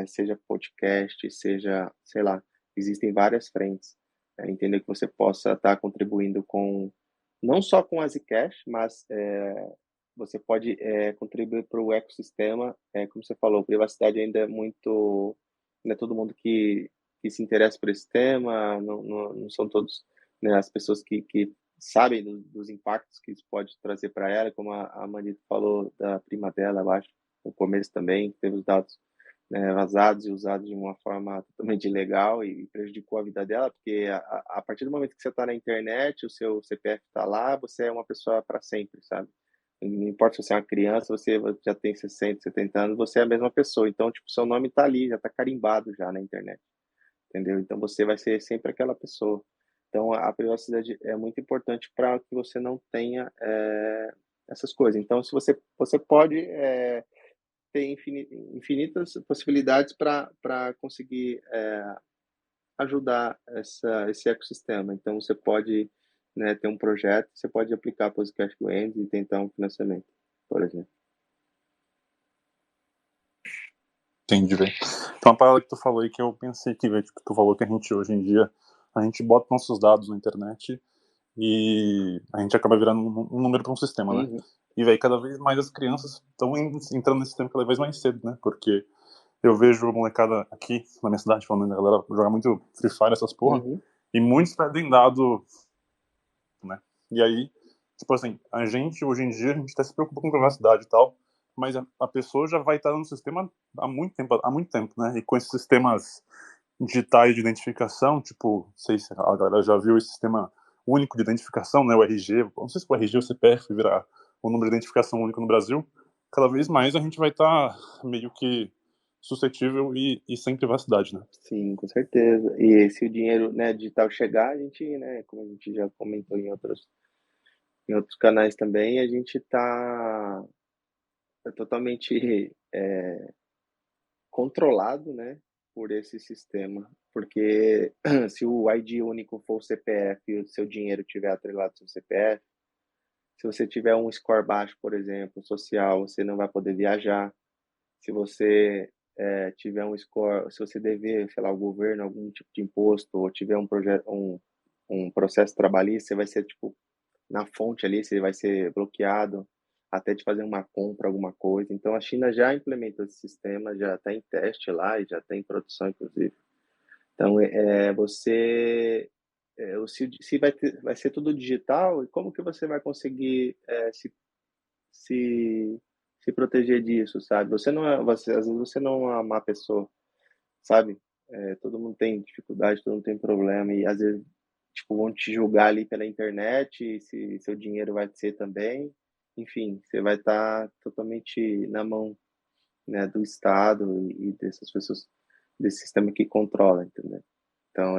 seja podcast, seja, sei lá, existem várias frentes. Entender que você possa estar contribuindo com, não só com a Zcash, mas você pode contribuir para o ecossistema. Como você falou, privacidade ainda é muito, não é todo mundo que se interessa por esse tema, não são todos, né, as pessoas que sabem dos impactos que isso pode trazer para ela, como a Manito falou da prima dela, eu acho, no começo também, teve os dados, né, vazados e usados de uma forma totalmente ilegal e prejudicou a vida dela, porque a partir do momento que você está na internet, o seu CPF está lá, você é uma pessoa para sempre, sabe? Não importa se você é uma criança, você já tem 60, 70 anos, você é a mesma pessoa. Então, tipo, seu nome está ali, já está carimbado já na internet, entendeu? Então, você vai ser sempre aquela pessoa. Então, a privacidade é muito importante para que você não tenha essas coisas. Então, se você pode ter infinitas possibilidades para conseguir ajudar esse ecossistema. Então, você pode, né, ter um projeto, você pode aplicar para os cash grants e tentar um financiamento, por exemplo.
Entendi, velho. Então, uma parada que tu falou aí que eu pensei que, velho, tipo, tu falou que a gente, hoje em dia, a gente bota nossos dados na internet e a gente acaba virando um número para um sistema, né?
Uhum.
E, velho, cada vez mais as crianças estão entrando nesse sistema cada vez mais cedo, né? Porque eu vejo a molecada aqui na minha cidade, falando, a galera joga muito Free Fire, essas porra,
Uhum.
e muitos perdem dado, né? E aí, tipo assim, a gente, hoje em dia, a gente até se preocupa com privacidade e tal, mas a pessoa já vai estar no sistema há muito tempo, né? E com esses sistemas digitais de identificação, tipo, não sei se a galera já viu esse sistema único de identificação, né? O RG, não sei se o RG ou o CPF virar o número de identificação único no Brasil, cada vez mais a gente vai estar meio que suscetível e sem privacidade, né?
Sim, com certeza. E se o dinheiro, né, digital chegar, a gente, né, como a gente já comentou em outros canais também, a gente está totalmente controlado, né, por esse sistema. Porque se o ID único for o CPF e o seu dinheiro estiver atrelado ao seu CPF, se você tiver um score baixo, por exemplo, social, você não vai poder viajar. Se você tiver um score, se você dever, sei lá, ao governo algum tipo de imposto ou tiver um processo trabalhista, você vai ser tipo na fonte ali, você vai ser bloqueado até de fazer uma compra, alguma coisa. Então a China já implementou esse sistema, já está em teste lá e já está em produção, inclusive. Então se vai ser tudo digital, e como que você vai conseguir se, se proteger disso, sabe? Às vezes você não é uma má pessoa, sabe? Todo mundo tem dificuldade, todo mundo tem problema e às vezes tipo, vão te julgar ali pela internet, se seu dinheiro vai ser também. Enfim, você vai estar totalmente na mão, né, do Estado e dessas pessoas, desse sistema que controla, entendeu? Então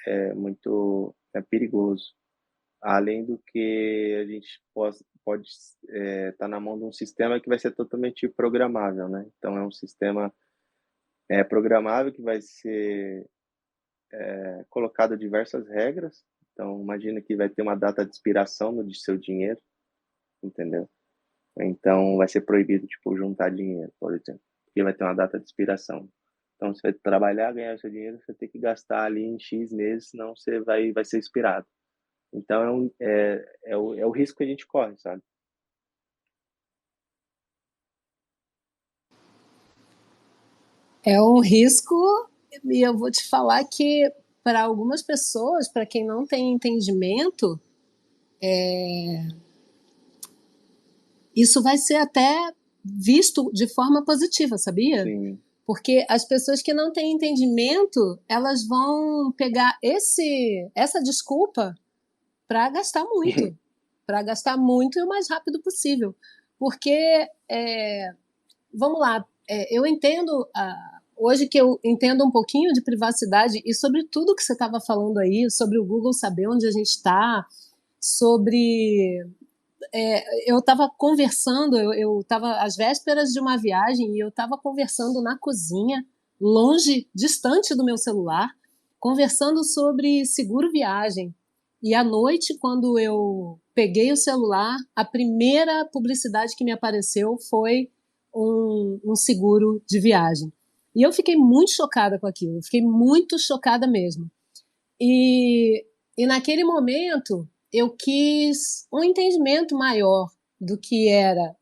é muito perigoso. Além do que a gente pode estar na mão de um sistema que vai ser totalmente programável, né? Então é um sistema programável que vai ser colocado diversas regras. Então imagina que vai ter uma data de expiração no de seu dinheiro, entendeu? Então vai ser proibido tipo juntar dinheiro, por exemplo, porque vai ter uma data de expiração. Então você vai trabalhar, ganhar seu dinheiro, você tem que gastar ali em X meses, senão você vai ser expirado. Então é o risco que a gente corre, sabe?
É um risco, e eu vou te falar que para algumas pessoas, para quem não tem entendimento, isso vai ser até visto de forma positiva, sabia?
Sim.
Porque as pessoas que não têm entendimento, elas vão pegar essa desculpa para gastar muito e o mais rápido possível. Porque, vamos lá, eu entendo, hoje que eu entendo um pouquinho de privacidade e sobre tudo que você estava falando aí, sobre o Google saber onde a gente está, sobre eu estava conversando, eu estava às vésperas de uma viagem e eu estava conversando na cozinha, longe, distante do meu celular, conversando sobre seguro viagem. E à noite, quando eu peguei o celular, a primeira publicidade que me apareceu foi um seguro de viagem. E eu fiquei muito chocada com aquilo, fiquei muito chocada mesmo. E, e naquele momento eu quis um entendimento maior do que era,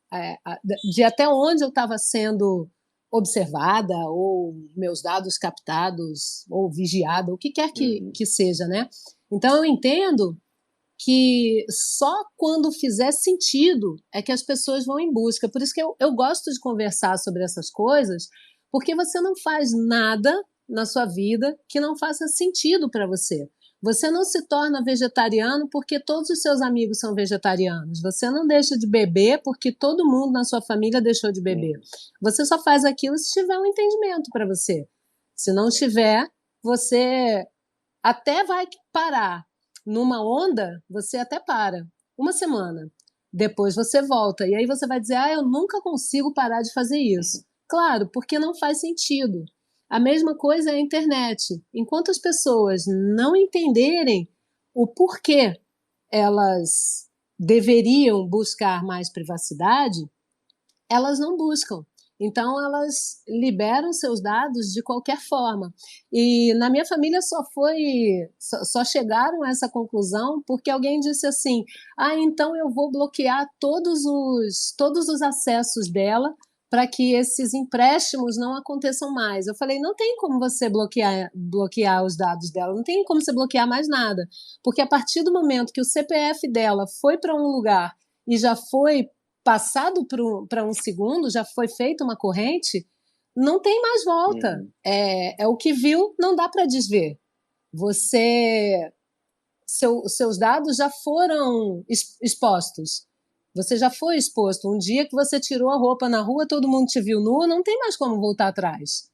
de até onde eu estava sendo observada, ou meus dados captados, ou vigiada, o que quer que seja, né? Então eu entendo que só quando fizer sentido é que as pessoas vão em busca. Por isso que eu gosto de conversar sobre essas coisas, porque você não faz nada na sua vida que não faça sentido para você. Você não se torna vegetariano porque todos os seus amigos são vegetarianos. Você não deixa de beber porque todo mundo na sua família deixou de beber. Você só faz aquilo se tiver um entendimento para você. Se não tiver, você até vai parar numa onda, você até para. Uma semana. Depois você volta. E aí você vai dizer: eu nunca consigo parar de fazer isso. Claro, porque não faz sentido. A mesma coisa é a internet. Enquanto as pessoas não entenderem o porquê elas deveriam buscar mais privacidade, elas não buscam. Então, elas liberam seus dados de qualquer forma. E na minha família só chegaram a essa conclusão porque alguém disse assim: então eu vou bloquear todos os acessos dela para que esses empréstimos não aconteçam mais. Eu falei: não tem como você bloquear os dados dela, não tem como você bloquear mais nada, porque a partir do momento que o CPF dela foi para um lugar e já foi passado para um segundo, já foi feita uma corrente, não tem mais volta. É o que viu, não dá para desver. Seus dados já foram expostos. Você já foi exposto. Um dia que você tirou a roupa na rua, todo mundo te viu nua, não tem mais como voltar atrás.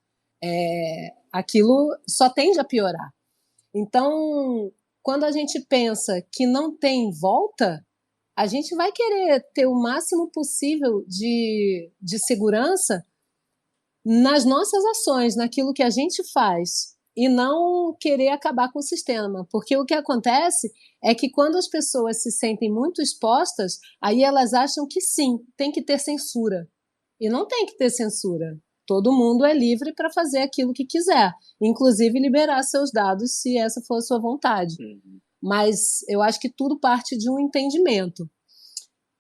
Aquilo só tende a piorar. Então, quando a gente pensa que não tem volta, a gente vai querer ter o máximo possível de segurança nas nossas ações, naquilo que a gente faz, e não querer acabar com o sistema. Porque o que acontece é que quando as pessoas se sentem muito expostas, aí elas acham que sim, tem que ter censura. E não tem que ter censura. Todo mundo é livre para fazer aquilo que quiser, inclusive liberar seus dados se essa for a sua vontade. Mas eu acho que tudo parte de um entendimento.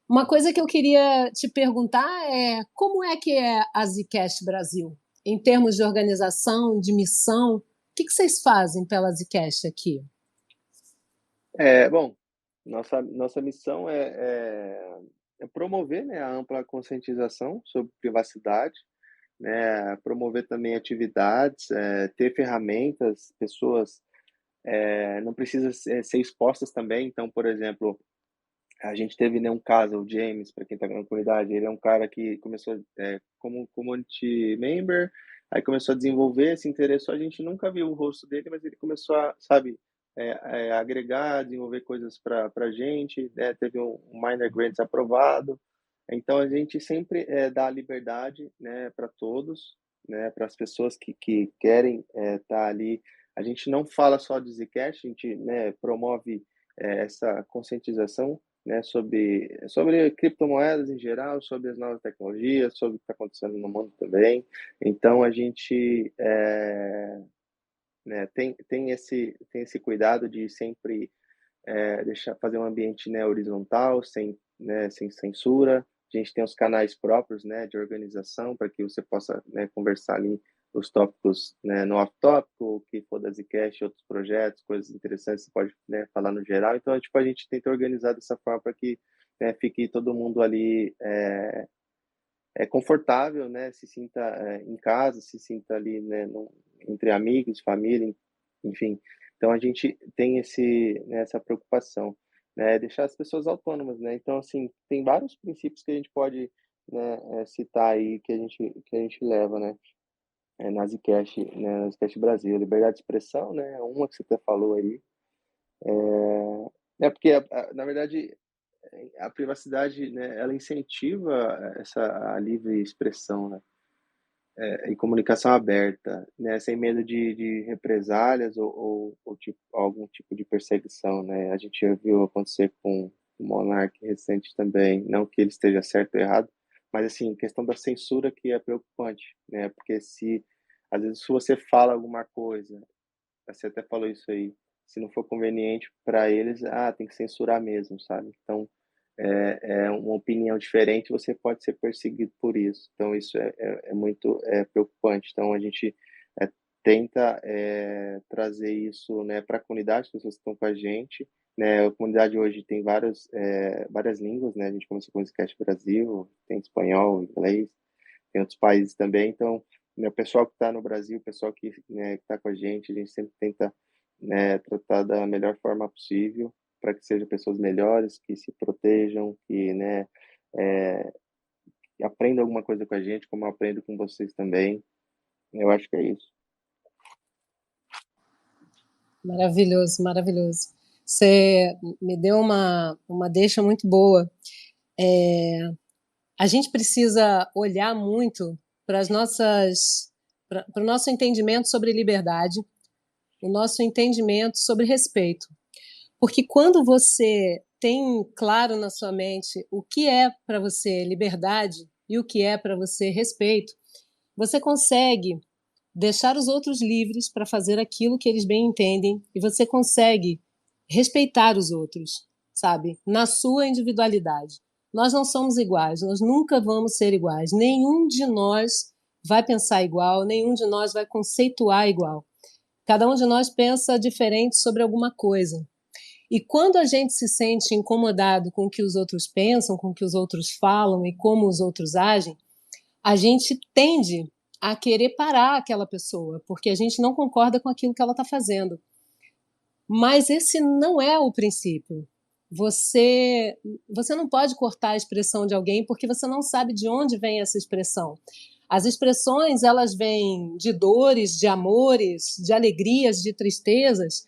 Uma coisa que eu queria te perguntar é como é que é a Zcast Brasil? Em termos de organização, de missão, o que vocês fazem pela Zcast aqui?
Bom, nossa missão é promover, né, a ampla conscientização sobre privacidade, né, promover também atividades, ter ferramentas, pessoas não precisa ser expostas também. Então, por exemplo, a gente teve, né, um caso, o James, para quem está na comunidade, ele é um cara que começou como community member, aí começou a desenvolver, se interessou, a gente nunca viu o rosto dele, mas ele começou a, sabe, agregar, desenvolver coisas para a gente, né, teve um Minor Grants aprovado, então a gente sempre dá liberdade, né, para todos, né, para as pessoas que querem estar ali. A gente não fala só de Zcash, a gente, né, promove essa conscientização, né, sobre criptomoedas em geral, sobre as novas tecnologias, sobre o que está acontecendo no mundo também. Então a gente né, tem esse cuidado de sempre fazer um ambiente, né, horizontal, sem censura. A gente tem os canais próprios, né, de organização para que você possa, né, conversar ali os tópicos, né, no off-tópico, o que for da Zcash, outros projetos, coisas interessantes, você pode, né, falar no geral. Então, tipo, a gente tenta organizar dessa forma para que, né, fique todo mundo ali confortável, né, se sinta em casa, se sinta ali, né, entre amigos, família, enfim. Então a gente tem né, essa preocupação, né, deixar as pessoas autônomas, né. Então assim, tem vários princípios que a gente pode, né, citar aí que a gente leva, né, na Zcash, né, na Zcash Brasil. Liberdade de expressão, né, uma que você até falou aí. Porque na verdade a privacidade, né, ela incentiva a livre expressão, né, e comunicação aberta, né, sem medo de represálias ou tipo, algum tipo de perseguição, né. A gente já viu acontecer com o Monark recente também, não que ele esteja certo ou errado, mas assim, questão da censura que é preocupante, né, porque às vezes se você fala alguma coisa, você até falou isso aí, se não for conveniente para eles, tem que censurar mesmo, sabe. Então, uma opinião diferente, você pode ser perseguido por isso. Então, isso é muito preocupante. Então, a gente tenta trazer isso, né, para a comunidade, as pessoas que estão com a gente. Né, a comunidade hoje tem várias línguas, né? A gente começou com o Zcash Brasil, tem espanhol, inglês, tem outros países também. Então, né, o pessoal que está no Brasil, o pessoal que, né, está com a gente sempre tenta, né, tratar da melhor forma possível para que sejam pessoas melhores, que se protejam, que, né, eh, que aprendam alguma coisa com a gente, como eu aprendo com vocês também. Eu acho que é isso.
Maravilhoso, maravilhoso. Você me deu uma deixa muito boa. A gente precisa olhar muito para o nosso entendimento sobre liberdade, o nosso entendimento sobre respeito. Porque quando você tem claro na sua mente o que é para você liberdade e o que é para você respeito, você consegue deixar os outros livres para fazer aquilo que eles bem entendem e você consegue respeitar os outros, sabe? Na sua individualidade. Nós não somos iguais, nós nunca vamos ser iguais. Nenhum de nós vai pensar igual, nenhum de nós vai conceituar igual. Cada um de nós pensa diferente sobre alguma coisa. E quando a gente se sente incomodado com o que os outros pensam, com o que os outros falam e como os outros agem, a gente tende a querer parar aquela pessoa, porque a gente não concorda com aquilo que ela está fazendo. Mas esse não é o princípio. Você não pode cortar a expressão de alguém porque você não sabe de onde vem essa expressão. As expressões, elas vêm de dores, de amores, de alegrias, de tristezas,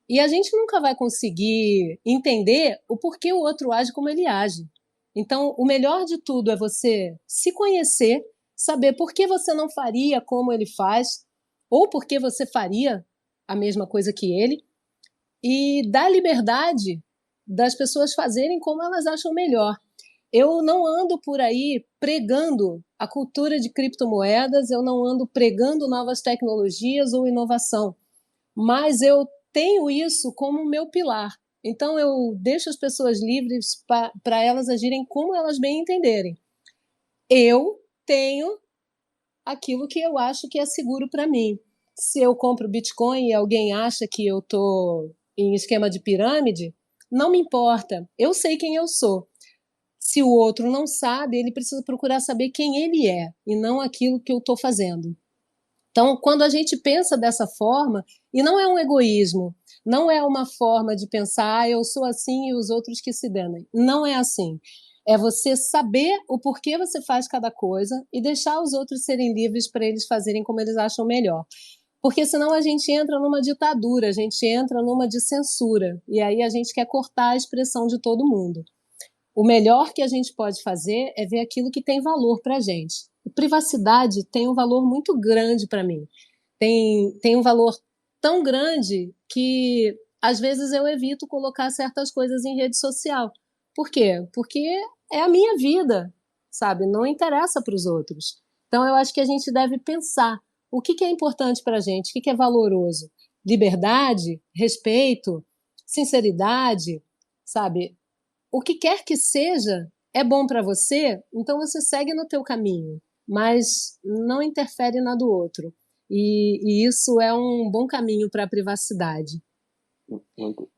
e a gente nunca vai conseguir entender o porquê o outro age como ele age. Então, o melhor de tudo é você se conhecer, saber por que você não faria como ele faz, ou por que você faria a mesma coisa que ele, e dar liberdade das pessoas fazerem como elas acham melhor. Eu não ando por aí pregando a cultura de criptomoedas, eu não ando pregando novas tecnologias ou inovação, mas eu tenho isso como meu pilar. Então eu deixo as pessoas livres para elas agirem como elas bem entenderem. Eu tenho aquilo que eu acho que é seguro para mim. Se eu compro Bitcoin e alguém acha que eu estou em esquema de pirâmide, não me importa. Eu sei quem eu sou. Se o outro não sabe, ele precisa procurar saber quem ele é e não aquilo que eu estou fazendo. Então, quando a gente pensa dessa forma, e não é um egoísmo, Não é uma forma de pensar, eu sou assim e os outros que se danem. Não é assim. É você saber o porquê você faz cada coisa e deixar os outros serem livres para eles fazerem como eles acham melhor. Porque senão a gente entra numa ditadura, a gente entra numa de censura, e aí a gente quer cortar a expressão de todo mundo. O melhor que a gente pode fazer é ver aquilo que tem valor para a gente. E privacidade tem um valor muito grande para mim. Tem um valor tão grande que, às vezes, eu evito colocar certas coisas em rede social. Por quê? Porque é a minha vida, sabe? Não interessa para os outros. Então, eu acho que a gente deve pensar o que é importante para a gente, o que é valoroso. Liberdade, respeito, sinceridade, sabe? O que quer que seja é bom para você, então você segue no teu caminho, mas não interfere na do outro. E isso é um bom caminho para a privacidade.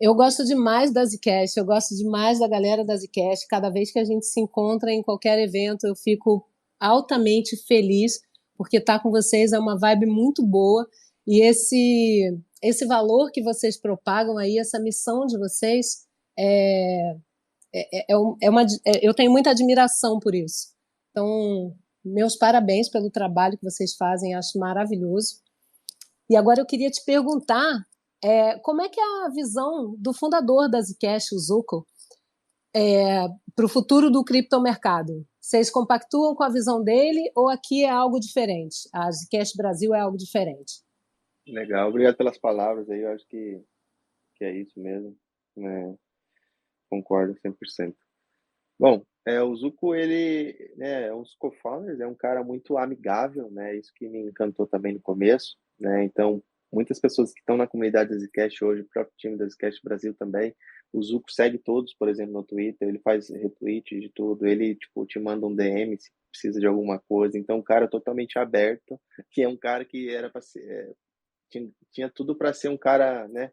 Eu gosto demais da Zcast, eu gosto demais da galera da Zcast. Cada vez que a gente se encontra em qualquer evento, eu fico altamente feliz, porque estar com vocês é uma vibe muito boa. E esse valor que vocês propagam aí, essa missão de vocês, eu tenho muita admiração por isso. Então, meus parabéns pelo trabalho que vocês fazem, acho maravilhoso. E agora eu queria te perguntar como é que é a visão do fundador da Zcash, o Zuko, para o futuro do criptomercado? Vocês compactuam com a visão dele ou aqui é algo diferente? A Zcash Brasil é algo diferente?
Legal, obrigado pelas palavras aí, eu acho que é isso mesmo, né? Concordo 100%. Bom, o Zuko, ele, né, é um dos co-founders, é um cara muito amigável, né, isso que me encantou também no começo, né, então, muitas pessoas que estão na comunidade da Zcash hoje, o próprio time da Zcash Brasil também, o Zuko segue todos, por exemplo, no Twitter, ele faz retweet de tudo, ele, tipo, te manda um DM se precisa de alguma coisa, então, um cara totalmente aberto, que é um cara que era para ser, tinha tudo para ser um cara, né,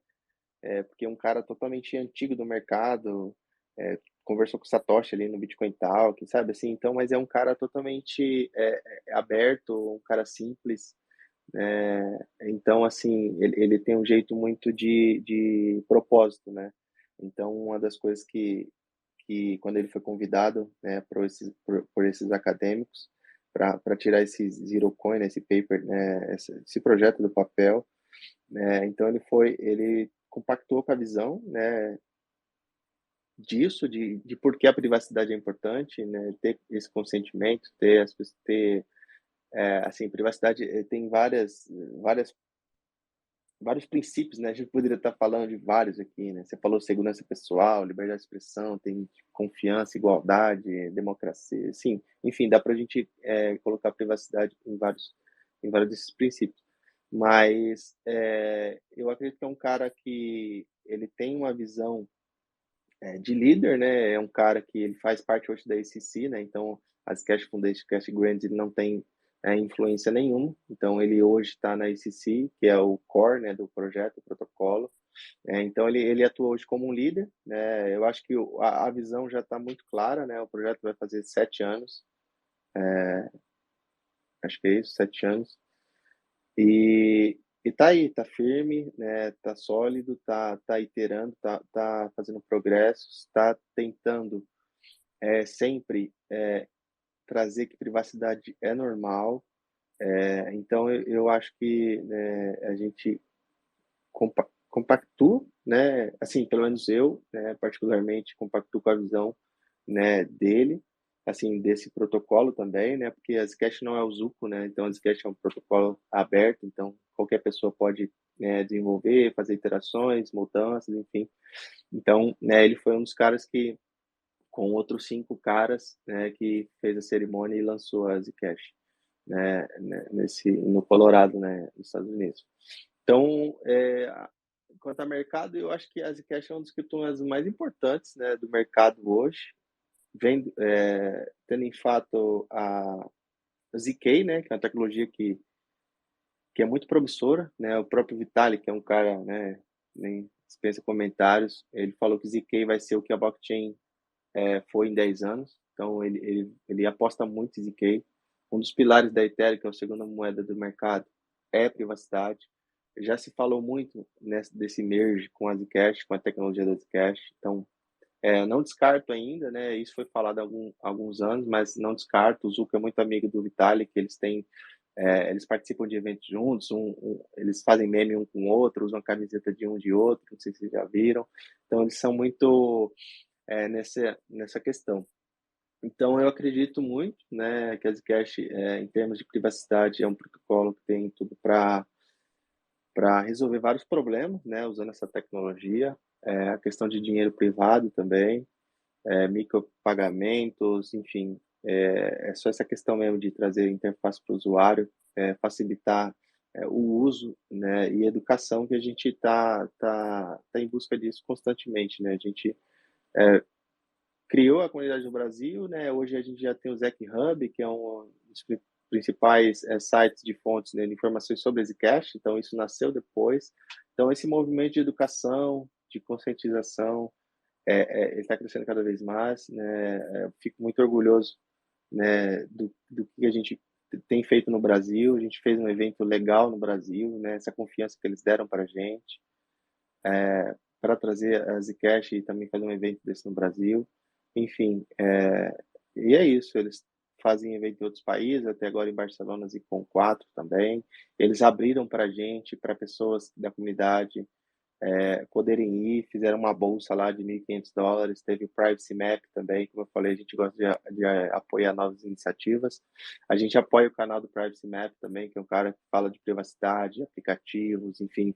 porque é um cara totalmente antigo do mercado, conversou com o Satoshi ali no Bitcoin Talk, sabe assim, então, mas é um cara totalmente aberto, um cara simples, então, assim, ele tem um jeito muito de propósito, né? Então, uma das coisas que quando ele foi convidado, né, por esses acadêmicos, para tirar esse Zero Coin, esse paper, né, esse projeto do papel, né, então ele compactou com a visão, né, disso, de por que a privacidade é importante, né, ter esse consentimento, assim, privacidade tem vários princípios, né, a gente poderia estar falando de vários aqui, né, você falou segurança pessoal, liberdade de expressão, tem confiança, igualdade, democracia, sim, enfim, dá para a gente colocar privacidade em vários desses princípios, mas eu acredito que é um cara que ele tem uma visão de líder, né? É um cara que ele faz parte hoje da ACC, né? Então, a Cash Foundation, Cash Grants, ele não tem influência nenhuma. Então, ele hoje está na ACC, que é o core, né, do projeto, do protocolo. Então, ele atua hoje como um líder, né? Eu acho que a visão já está muito clara, né? O projeto vai fazer 7 anos, acho que é isso, 7 anos. E tá aí, tá firme, né? Tá sólido, tá iterando, tá fazendo progressos, tá tentando sempre trazer que privacidade é normal. Então, eu acho que, né, a gente compactua, né? Assim, pelo menos eu, né, particularmente, compactuo com a visão, né, dele, assim, desse protocolo também, né? Porque a Zcash não é o Zuko, né? Então, a Zcash é um protocolo aberto, então qualquer pessoa pode, né, desenvolver, fazer interações, mudanças, enfim. Então, né, ele foi um dos caras que com outros 5 caras, né, que fez a cerimônia e lançou a Zcash, né, no Colorado, né, nos Estados Unidos. Então, quanto ao mercado, eu acho que a Zcash é uma das criptomoedas mais importantes, né, do mercado hoje, tendo em fato a ZK, né, que é uma tecnologia que é muito promissora, né, o próprio Vitalik, que é um cara, né, nem dispensa comentários, ele falou que ZK vai ser o que a blockchain foi em 10 anos, então ele aposta muito em ZK. Um dos pilares da Ethereum, que é a segunda moeda do mercado, é a privacidade. já se falou muito desse merge com a Zcash, com a tecnologia da Zcash, então não descarto ainda, né? Isso foi falado há alguns anos, mas não descarto. O Zuko é muito amigo do Vitalik, eles participam de eventos juntos, eles fazem meme um com o outro, usam a camiseta de um de outro, não sei se vocês já viram. Então, eles são muito nessa questão. Então, eu acredito muito, né, que a Zcash, em termos de privacidade, é um protocolo que tem tudo para resolver vários problemas, né, usando essa tecnologia. A questão de dinheiro privado também, micropagamentos, enfim, é só essa questão mesmo de trazer interface para o usuário, facilitar o uso, né, e educação que a gente tá em busca disso constantemente, né? A gente criou a comunidade no Brasil, né? Hoje a gente já tem o Zec Hub, que é um dos principais sites de fontes, né, de informações sobre a Zcash, então isso nasceu depois. Então esse movimento de educação, de conscientização, ele está crescendo cada vez mais, né? Eu fico muito orgulhoso, né, do que a gente tem feito no Brasil. A gente fez um evento legal no Brasil, né? Essa confiança que eles deram para a gente, para trazer a Zcash e também fazer um evento desse no Brasil. Enfim, e é isso. Eles fazem evento em outros países, até agora em Barcelona e com 4 também. Eles abriram para a gente, para pessoas da comunidade, poderem ir, fizeram uma bolsa lá de $1.500, teve o Privacy Map também, como eu falei, a gente gosta de apoiar novas iniciativas. A gente apoia o canal do Privacy Map também, que é um cara que fala de privacidade, aplicativos, enfim,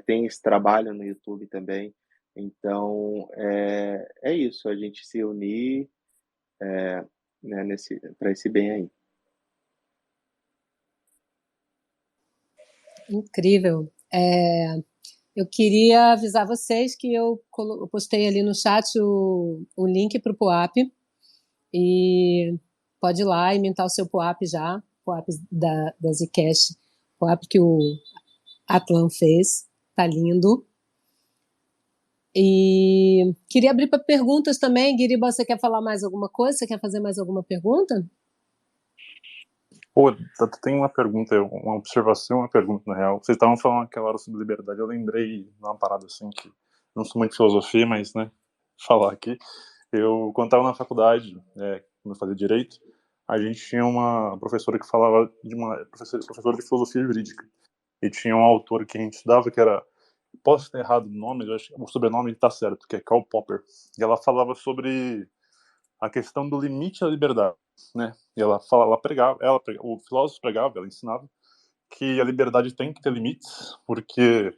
tem esse trabalho no YouTube também. Então, é isso, a gente se unir, né, para esse bem aí.
Incrível. Eu queria avisar vocês que eu postei ali no chat o link para o POAP e pode ir lá e mintar o seu POAP já, POAP da Zcash, POAP que o Atlan fez, tá lindo. E queria abrir para perguntas também. Guiriba, você quer falar mais alguma coisa? Você quer fazer mais alguma pergunta?
Pô, tem uma pergunta, uma observação, uma pergunta, na real. Vocês estavam falando aquela hora sobre liberdade, eu lembrei de uma parada assim, que não sou muito de filosofia, mas, né, falar aqui. Quando estava na faculdade, quando eu fazia Direito, a gente tinha uma professora que falava de uma professora de filosofia jurídica. E tinha um autor que a gente estudava que era, posso estar errado o nome, eu acho que o sobrenome está certo, que é Karl Popper. E ela falava sobre a questão do limite à liberdade, né? E ela pregava, o filósofo pregava, ela ensinava que a liberdade tem que ter limites, porque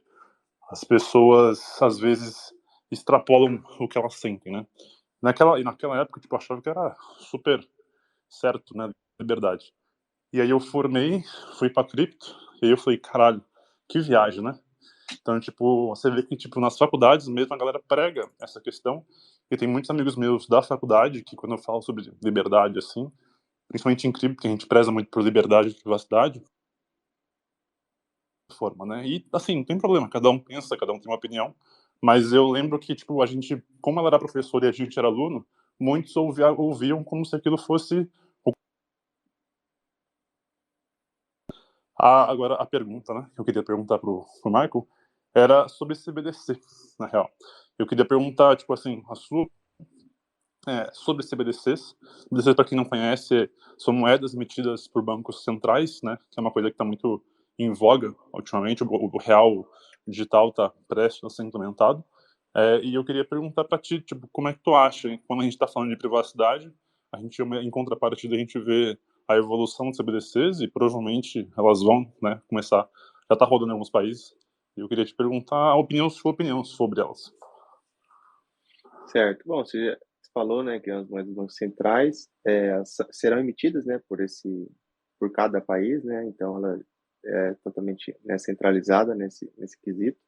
as pessoas às vezes extrapolam o que elas sentem, né? Naquela época, tipo, eu achava que era super certo, né? Liberdade. E aí eu formei, fui pra cripto, e aí eu falei, caralho, que viagem, né? Então, tipo, você vê que, tipo, nas faculdades mesmo a galera prega essa questão. E tem muitos amigos meus da faculdade que, quando eu falo sobre liberdade, assim, principalmente em cripto, que a gente preza muito por liberdade e privacidade, forma, né? E, assim, não tem problema, cada um pensa, cada um tem uma opinião. Mas eu lembro que, tipo, a gente, como ela era professora e a gente era aluno, muitos ouviam como se aquilo fosse. Agora, a pergunta, né, que eu queria perguntar pro Michael era sobre CBDC, na real. Eu queria perguntar, tipo assim, a sua sobre CBDCs. CBDCs, para quem não conhece, são moedas emitidas por bancos centrais, né, que é uma coisa que está muito em voga ultimamente. O real digital está prestes a ser implementado. E eu queria perguntar para ti, tipo, como é que tu acha, hein? Quando a gente está falando de privacidade, a gente, em contrapartida, a gente vê a evolução dos CBDCs e provavelmente elas vão, né, começar, já está rodando em alguns países. E eu queria te perguntar sua opinião sobre elas.
Certo. Bom, você falou, né, que as moedas bancos centrais serão emitidas, né, por cada país, né, então ela é totalmente, né, centralizada nesse quesito.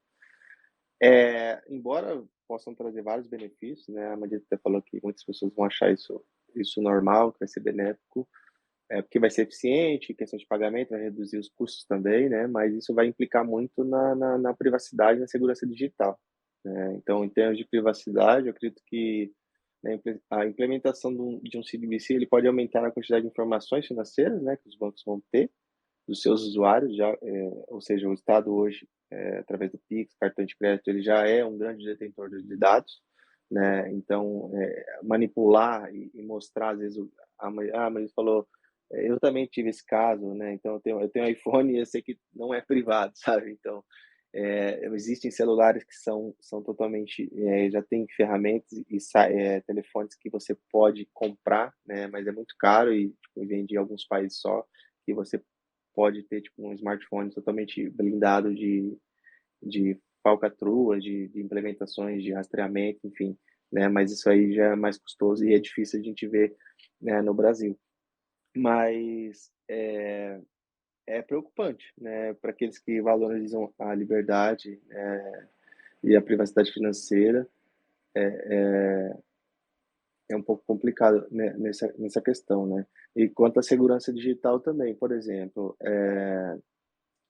Embora possam trazer vários benefícios, né, a Madita até falou que muitas pessoas vão achar isso normal, que vai ser benéfico, porque vai ser eficiente, questão de pagamento, vai reduzir os custos também, né, mas isso vai implicar muito na privacidade e na segurança digital, né? Então, em termos de privacidade, eu acredito que, né, a implementação de um CBDC ele pode aumentar a quantidade de informações financeiras, né, que os bancos vão ter, dos seus usuários, já, ou seja, o Estado hoje, através do Pix, cartão de crédito, ele já é um grande detentor de dados, né? Então, manipular e mostrar, às vezes, mas ele falou, eu também tive esse caso, né? Então, eu tenho iPhone e eu sei que não é privado, sabe? Então, existem celulares que são totalmente, já tem ferramentas e telefones que você pode comprar, né? Mas é muito caro e tipo, vende em alguns países só, que você pode ter tipo um smartphone totalmente blindado de falcatrua, de implementações de rastreamento, enfim, né? Mas isso aí já é mais custoso e é difícil a gente ver, né, no Brasil. Mas é preocupante, né, para aqueles que valorizam a liberdade, e a privacidade financeira. É um pouco complicado, né, nessa questão, né? E quanto à segurança digital também, por exemplo,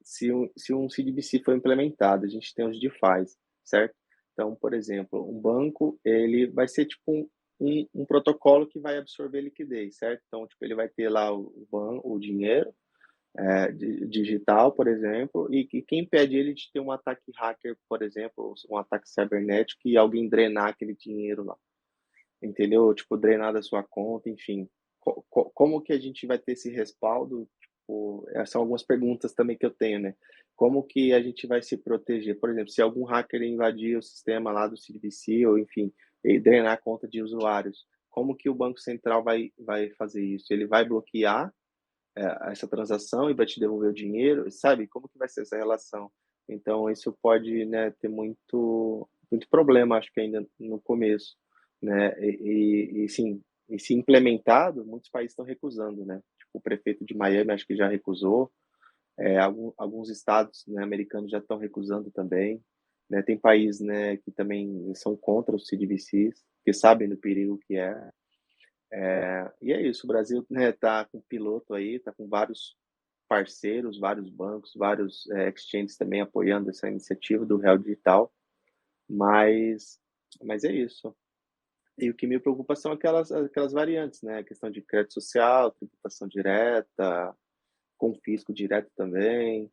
se um CDBC for implementado, a gente tem os DeFis, certo? Então, por exemplo, um banco, ele vai ser tipo um protocolo que vai absorver liquidez, certo? Então, tipo, ele vai ter lá o dinheiro, digital, por exemplo, e quem impede ele de ter um ataque hacker, por exemplo, um ataque cibernético e alguém drenar aquele dinheiro lá, entendeu? Tipo, drenar da sua conta, enfim. Como que a gente vai ter esse respaldo? Tipo, essas são algumas perguntas também que eu tenho, né? Como que a gente vai se proteger? Por exemplo, se algum hacker invadir o sistema lá do CDBC, ou enfim, e drenar a conta de usuários, como que o Banco Central vai fazer isso? Ele vai bloquear essa transação e vai te devolver o dinheiro, sabe? Como que vai ser essa relação? Então, isso pode, né, ter muito problema, acho que ainda no começo, né? E sim, e se implementado, muitos países estão recusando, né? Tipo, o prefeito de Miami acho que já recusou, alguns estados, né, americanos já estão recusando também, né? Tem países, né, que também são contra os CDBCs, que sabem do perigo que é. E é isso, o Brasil, né, tá com piloto aí, tá com vários parceiros, vários bancos, vários exchanges também apoiando essa iniciativa do Real Digital, mas, mas é isso. E o que me preocupa são aquelas variantes, né? A questão de crédito social, tributação direta, confisco direto também,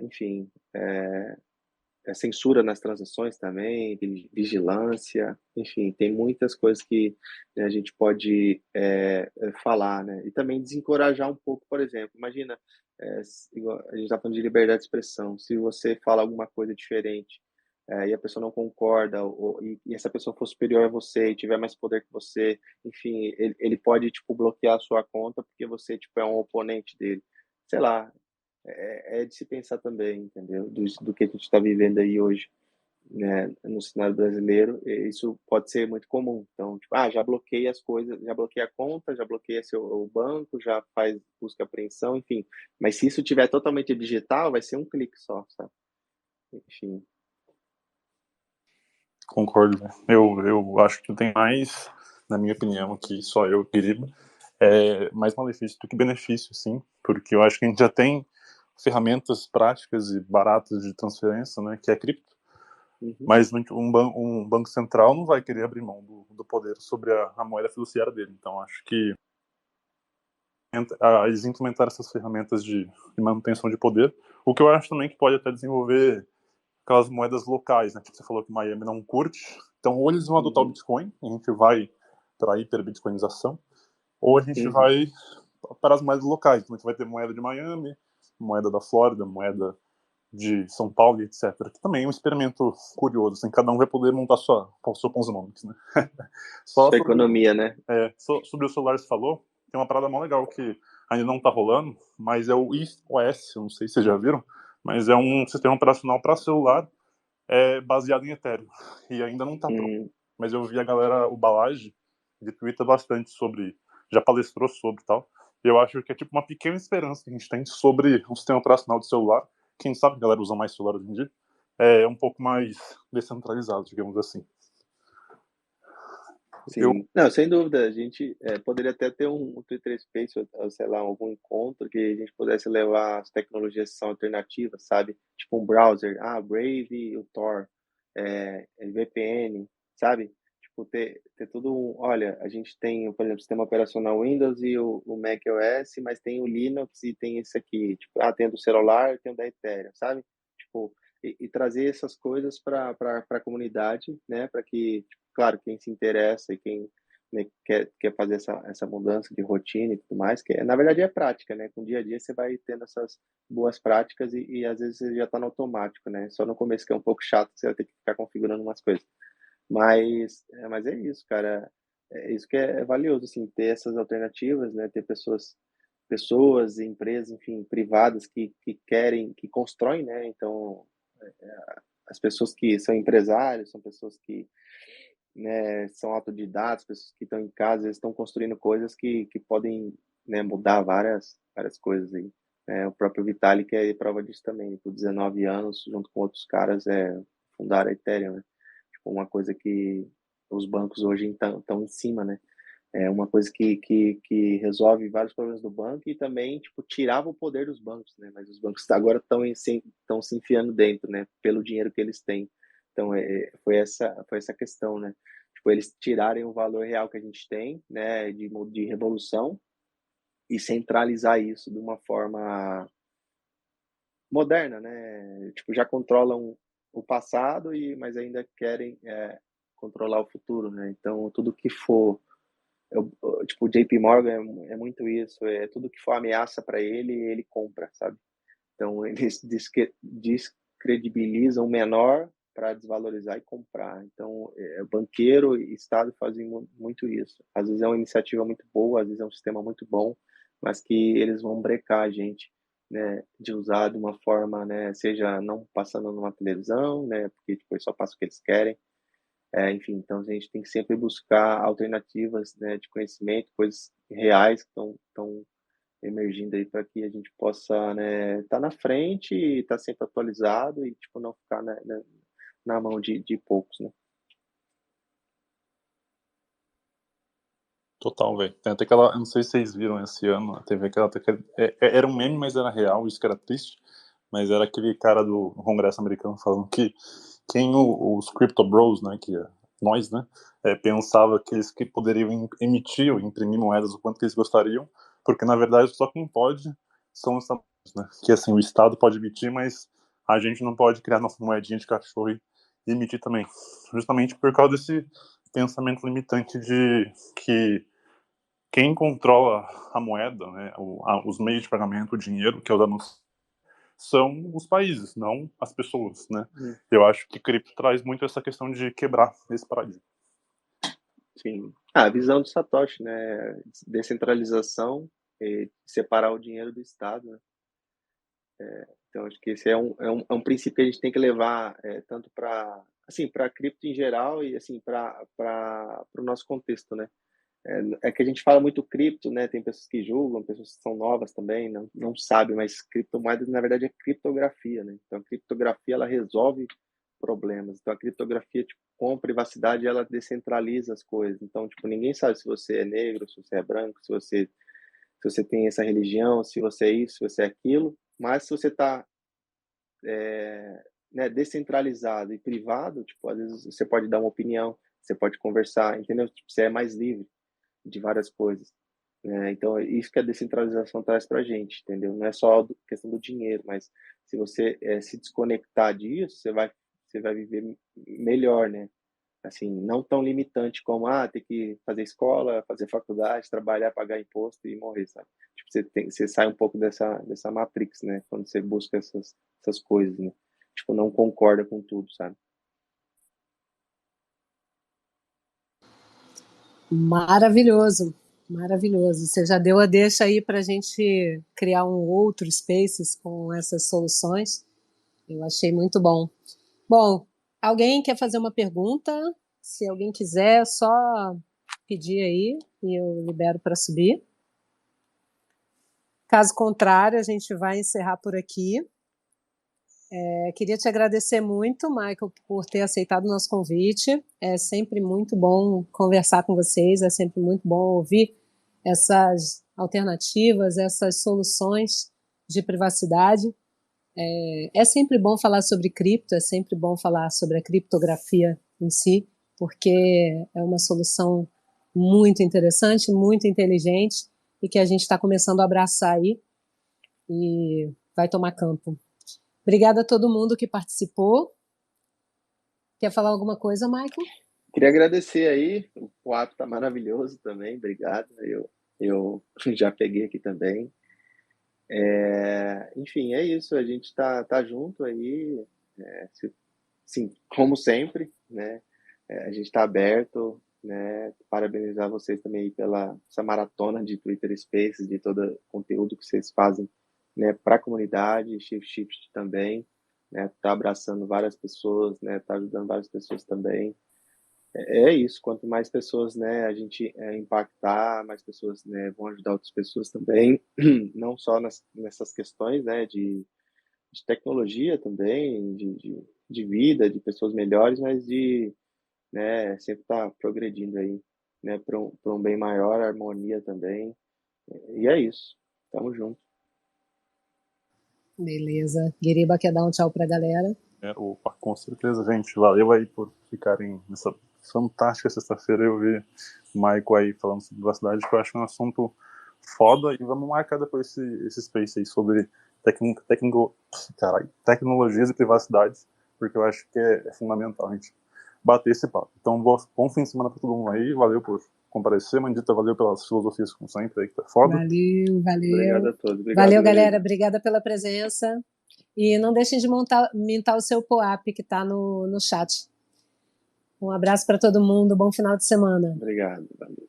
enfim, censura nas transações também, vigilância, enfim, tem muitas coisas que, né, a gente pode falar, né? E também desencorajar um pouco, por exemplo, imagina, igual a gente está falando de liberdade de expressão, se você fala alguma coisa diferente e a pessoa não concorda, e essa pessoa for superior a você e tiver mais poder que você, enfim, ele pode, tipo, bloquear a sua conta porque você, tipo, é um oponente dele. Sei lá, é de se pensar também, entendeu? Do que a gente está vivendo aí hoje, né, no cenário brasileiro, isso pode ser muito comum. Então, tipo, já bloqueia as coisas, já bloqueia a conta, já bloqueia o banco, já faz busca e apreensão, enfim. Mas se isso tiver totalmente digital, vai ser um clique só, sabe? Enfim.
Concordo. Eu acho que tem mais, na minha opinião, que só eu, querido, mais malefício do que benefício, sim, porque eu acho que a gente já tem ferramentas práticas e baratas de transferência, né, que é cripto,
Uhum.
mas um banco central não vai querer abrir mão do poder sobre a moeda fiduciária dele. Então, acho que eles implementaram essas ferramentas de manutenção de poder, o que eu acho também que pode até desenvolver aquelas moedas locais, né? Tipo, você falou que Miami não curte. Então, ou eles vão adotar o
Uhum.
Bitcoin, a gente vai para a hiperbitcoinização, ou a gente
Uhum.
vai para as moedas locais. Então, a gente vai ter moeda de Miami, moeda da Flórida, moeda de São Paulo, etc. Que também é um experimento curioso. Assim, cada um vai poder montar sua Ponzi né? Só
Sua
sobre,
economia, né?
sobre o celular que você falou, tem uma parada mó legal que ainda não está rolando, mas é o iOS, eu não sei se vocês já viram, mas é um sistema operacional para celular baseado em Ethereum. E ainda não está pronto.
Uhum.
Mas eu vi a galera, o Balage, de Twitter bastante sobre, já palestrou sobre e tal. E eu acho que é tipo uma pequena esperança que a gente tem sobre o sistema operacional do celular. Quem sabe a galera usa mais celular hoje em dia. É um pouco mais descentralizado, digamos assim. Eu,
Sim, não, sem dúvida, a gente poderia até ter um Twitter Space, ou, sei lá, algum encontro que a gente pudesse levar as tecnologias que são alternativas, sabe? Tipo um browser, Brave, o Tor, VPN, sabe? tipo, ter tudo, olha, a gente tem, por exemplo, o sistema operacional Windows e o Mac OS, mas tem o Linux e tem esse aqui, tipo, tem do celular, tem o da Ethereum, sabe? Tipo, e trazer essas coisas para a comunidade, né? Para que, tipo, claro, quem se interessa e quem, né, quer fazer essa mudança de rotina e tudo mais, que na verdade é prática, né? Com o dia a dia você vai tendo essas boas práticas e às vezes você já está no automático, né? Só no começo que é um pouco chato, você vai ter que ficar configurando umas coisas. Mas é isso, cara. É isso que é valioso, assim, ter essas alternativas, né? Ter pessoas, empresas, enfim, privadas que querem, que constroem, né? Então, as pessoas que são empresários, são pessoas que, né, são autodidatas, pessoas que estão em casa, eles estão construindo coisas que podem, né, mudar várias coisas aí. O próprio Vitalik é prova disso também. Por 19 anos, junto com outros caras, fundaram a Ethereum, né? Tipo, uma coisa que os bancos hoje estão em cima, né? É uma coisa que resolve vários problemas do banco e também, tipo, tirava o poder dos bancos, né? Mas os bancos agora estão se enfiando dentro, né? Pelo dinheiro que eles têm. Então, foi essa questão, né? Tipo, eles tirarem o valor real que a gente tem, né? De revolução e centralizar isso de uma forma moderna, né? Tipo, já controlam o passado, mas ainda querem controlar o futuro, né? Então, tudo que for tipo, o JP Morgan é muito isso, tudo que for ameaça para ele compra, sabe? Então, eles descredibilizam o menor para desvalorizar e comprar. Então, banqueiro e Estado fazem muito isso. Às vezes é uma iniciativa muito boa, às vezes é um sistema muito bom, mas que eles vão brecar a gente, né, de usar de uma forma, né, seja não passando numa televisão, né, porque depois só passa o que eles querem, enfim, então a gente tem que sempre buscar alternativas, né, de conhecimento, coisas reais que estão emergindo aí para que a gente possa, né, estar na frente e estar sempre atualizado e tipo não ficar na mão de poucos, né?
Total, velho. Tem até aquela. Eu não sei se vocês viram esse ano, a TV aquela. Era um meme, mas era real, isso que era triste. Mas era aquele cara do Congresso americano falando que quem os Crypto Bros, né, que é nós, né, pensava que eles que poderiam emitir ou imprimir moedas o quanto que eles gostariam, porque na verdade só quem pode são os Estados Unidos, né? Que assim, o Estado pode emitir, mas a gente não pode criar nossa moedinha de cachorro e emitir também. Justamente por causa desse pensamento limitante de que quem controla a moeda, né, os meios de pagamento, o dinheiro, que é o da nossa, são os países, não as pessoas, né? Eu acho que cripto traz muito essa questão de quebrar esse paradigma.
Sim. A visão do Satoshi, né? Descentralização e separar o dinheiro do Estado, né? Então, acho que esse é um princípio que a gente tem que levar tanto para assim, para cripto em geral e assim para o nosso contexto, né? Que a gente fala muito cripto, né? Tem pessoas que julgam, pessoas que são novas também, não sabem, mas criptomoedas na verdade é criptografia, né? Então, a criptografia ela resolve problemas. Então, a criptografia, tipo, com privacidade, ela descentraliza as coisas. Então, tipo, ninguém sabe se você é negro, se você é branco, se você tem essa religião, se você é isso, se você é aquilo. Mas se você está né, descentralizado e privado, tipo, às vezes você pode dar uma opinião, você pode conversar, entendeu? Tipo, você é mais livre de várias coisas. Né? Então, é isso que a descentralização traz para a gente, entendeu? Não é só questão do dinheiro, mas se você se desconectar disso, você vai viver melhor, né? Assim, não tão limitante como, ter que fazer escola, fazer faculdade, trabalhar, pagar imposto e morrer, sabe? Tipo, você sai um pouco dessa matrix, né? Quando você busca essas coisas, né? Tipo, não concorda com tudo, sabe?
Maravilhoso, maravilhoso. Você já deu a deixa aí para a gente criar um outro Spaces com essas soluções. Eu achei muito bom. Bom, alguém quer fazer uma pergunta? Se alguém quiser, só pedir aí e eu libero para subir. Caso contrário, a gente vai encerrar por aqui. Queria te agradecer muito, Michael, por ter aceitado o nosso convite. É sempre muito bom conversar com vocês, é sempre muito bom ouvir essas alternativas, essas soluções de privacidade. É sempre bom falar sobre cripto, é sempre bom falar sobre a criptografia em si. porque é uma solução muito interessante, muito inteligente e que a gente está começando a abraçar aí e vai tomar campo. Obrigada a todo mundo que participou. Quer falar alguma coisa, Michael?
Queria agradecer aí, o app tá maravilhoso também, obrigado. Eu já peguei aqui também. Enfim, é isso, a gente tá junto aí, sim, como sempre, né? A gente está aberto, né? Parabenizar vocês também pela essa maratona de Twitter Spaces, de todo o conteúdo que vocês fazem, né? Para a comunidade, Shift também, né? Tá abraçando várias pessoas, né? Tá ajudando várias pessoas também. É isso, quanto mais pessoas, né, a gente impactar, mais pessoas, né, vão ajudar outras pessoas também, não só nessas questões, né, de tecnologia também, de vida, de pessoas melhores, mas de, né, sempre estar progredindo aí, né, para um bem maior, harmonia também. E é isso. Tamo junto.
Beleza. Guiriba quer dar um tchau pra galera?
Opa, com certeza, gente. Valeu aí por ficarem nessa fantástica sexta-feira. Eu vi o Michael aí falando sobre privacidade, que eu acho um assunto foda. E vamos marcar depois esse space aí sobre tecnologias e privacidades, porque eu acho que é fundamental a gente bater esse papo. Então, bom fim de semana para todo mundo aí. Valeu por comparecer. Mandita, valeu pelas filosofias, como sempre, aí, que tá foda.
Valeu.
Obrigado a todos. Obrigado,
Valeu, galera.
Guiriba.
Obrigada pela presença. E não deixem de mintar o seu POAP que está no chat. Um abraço para todo mundo. Bom final de semana.
Obrigado. Valeu.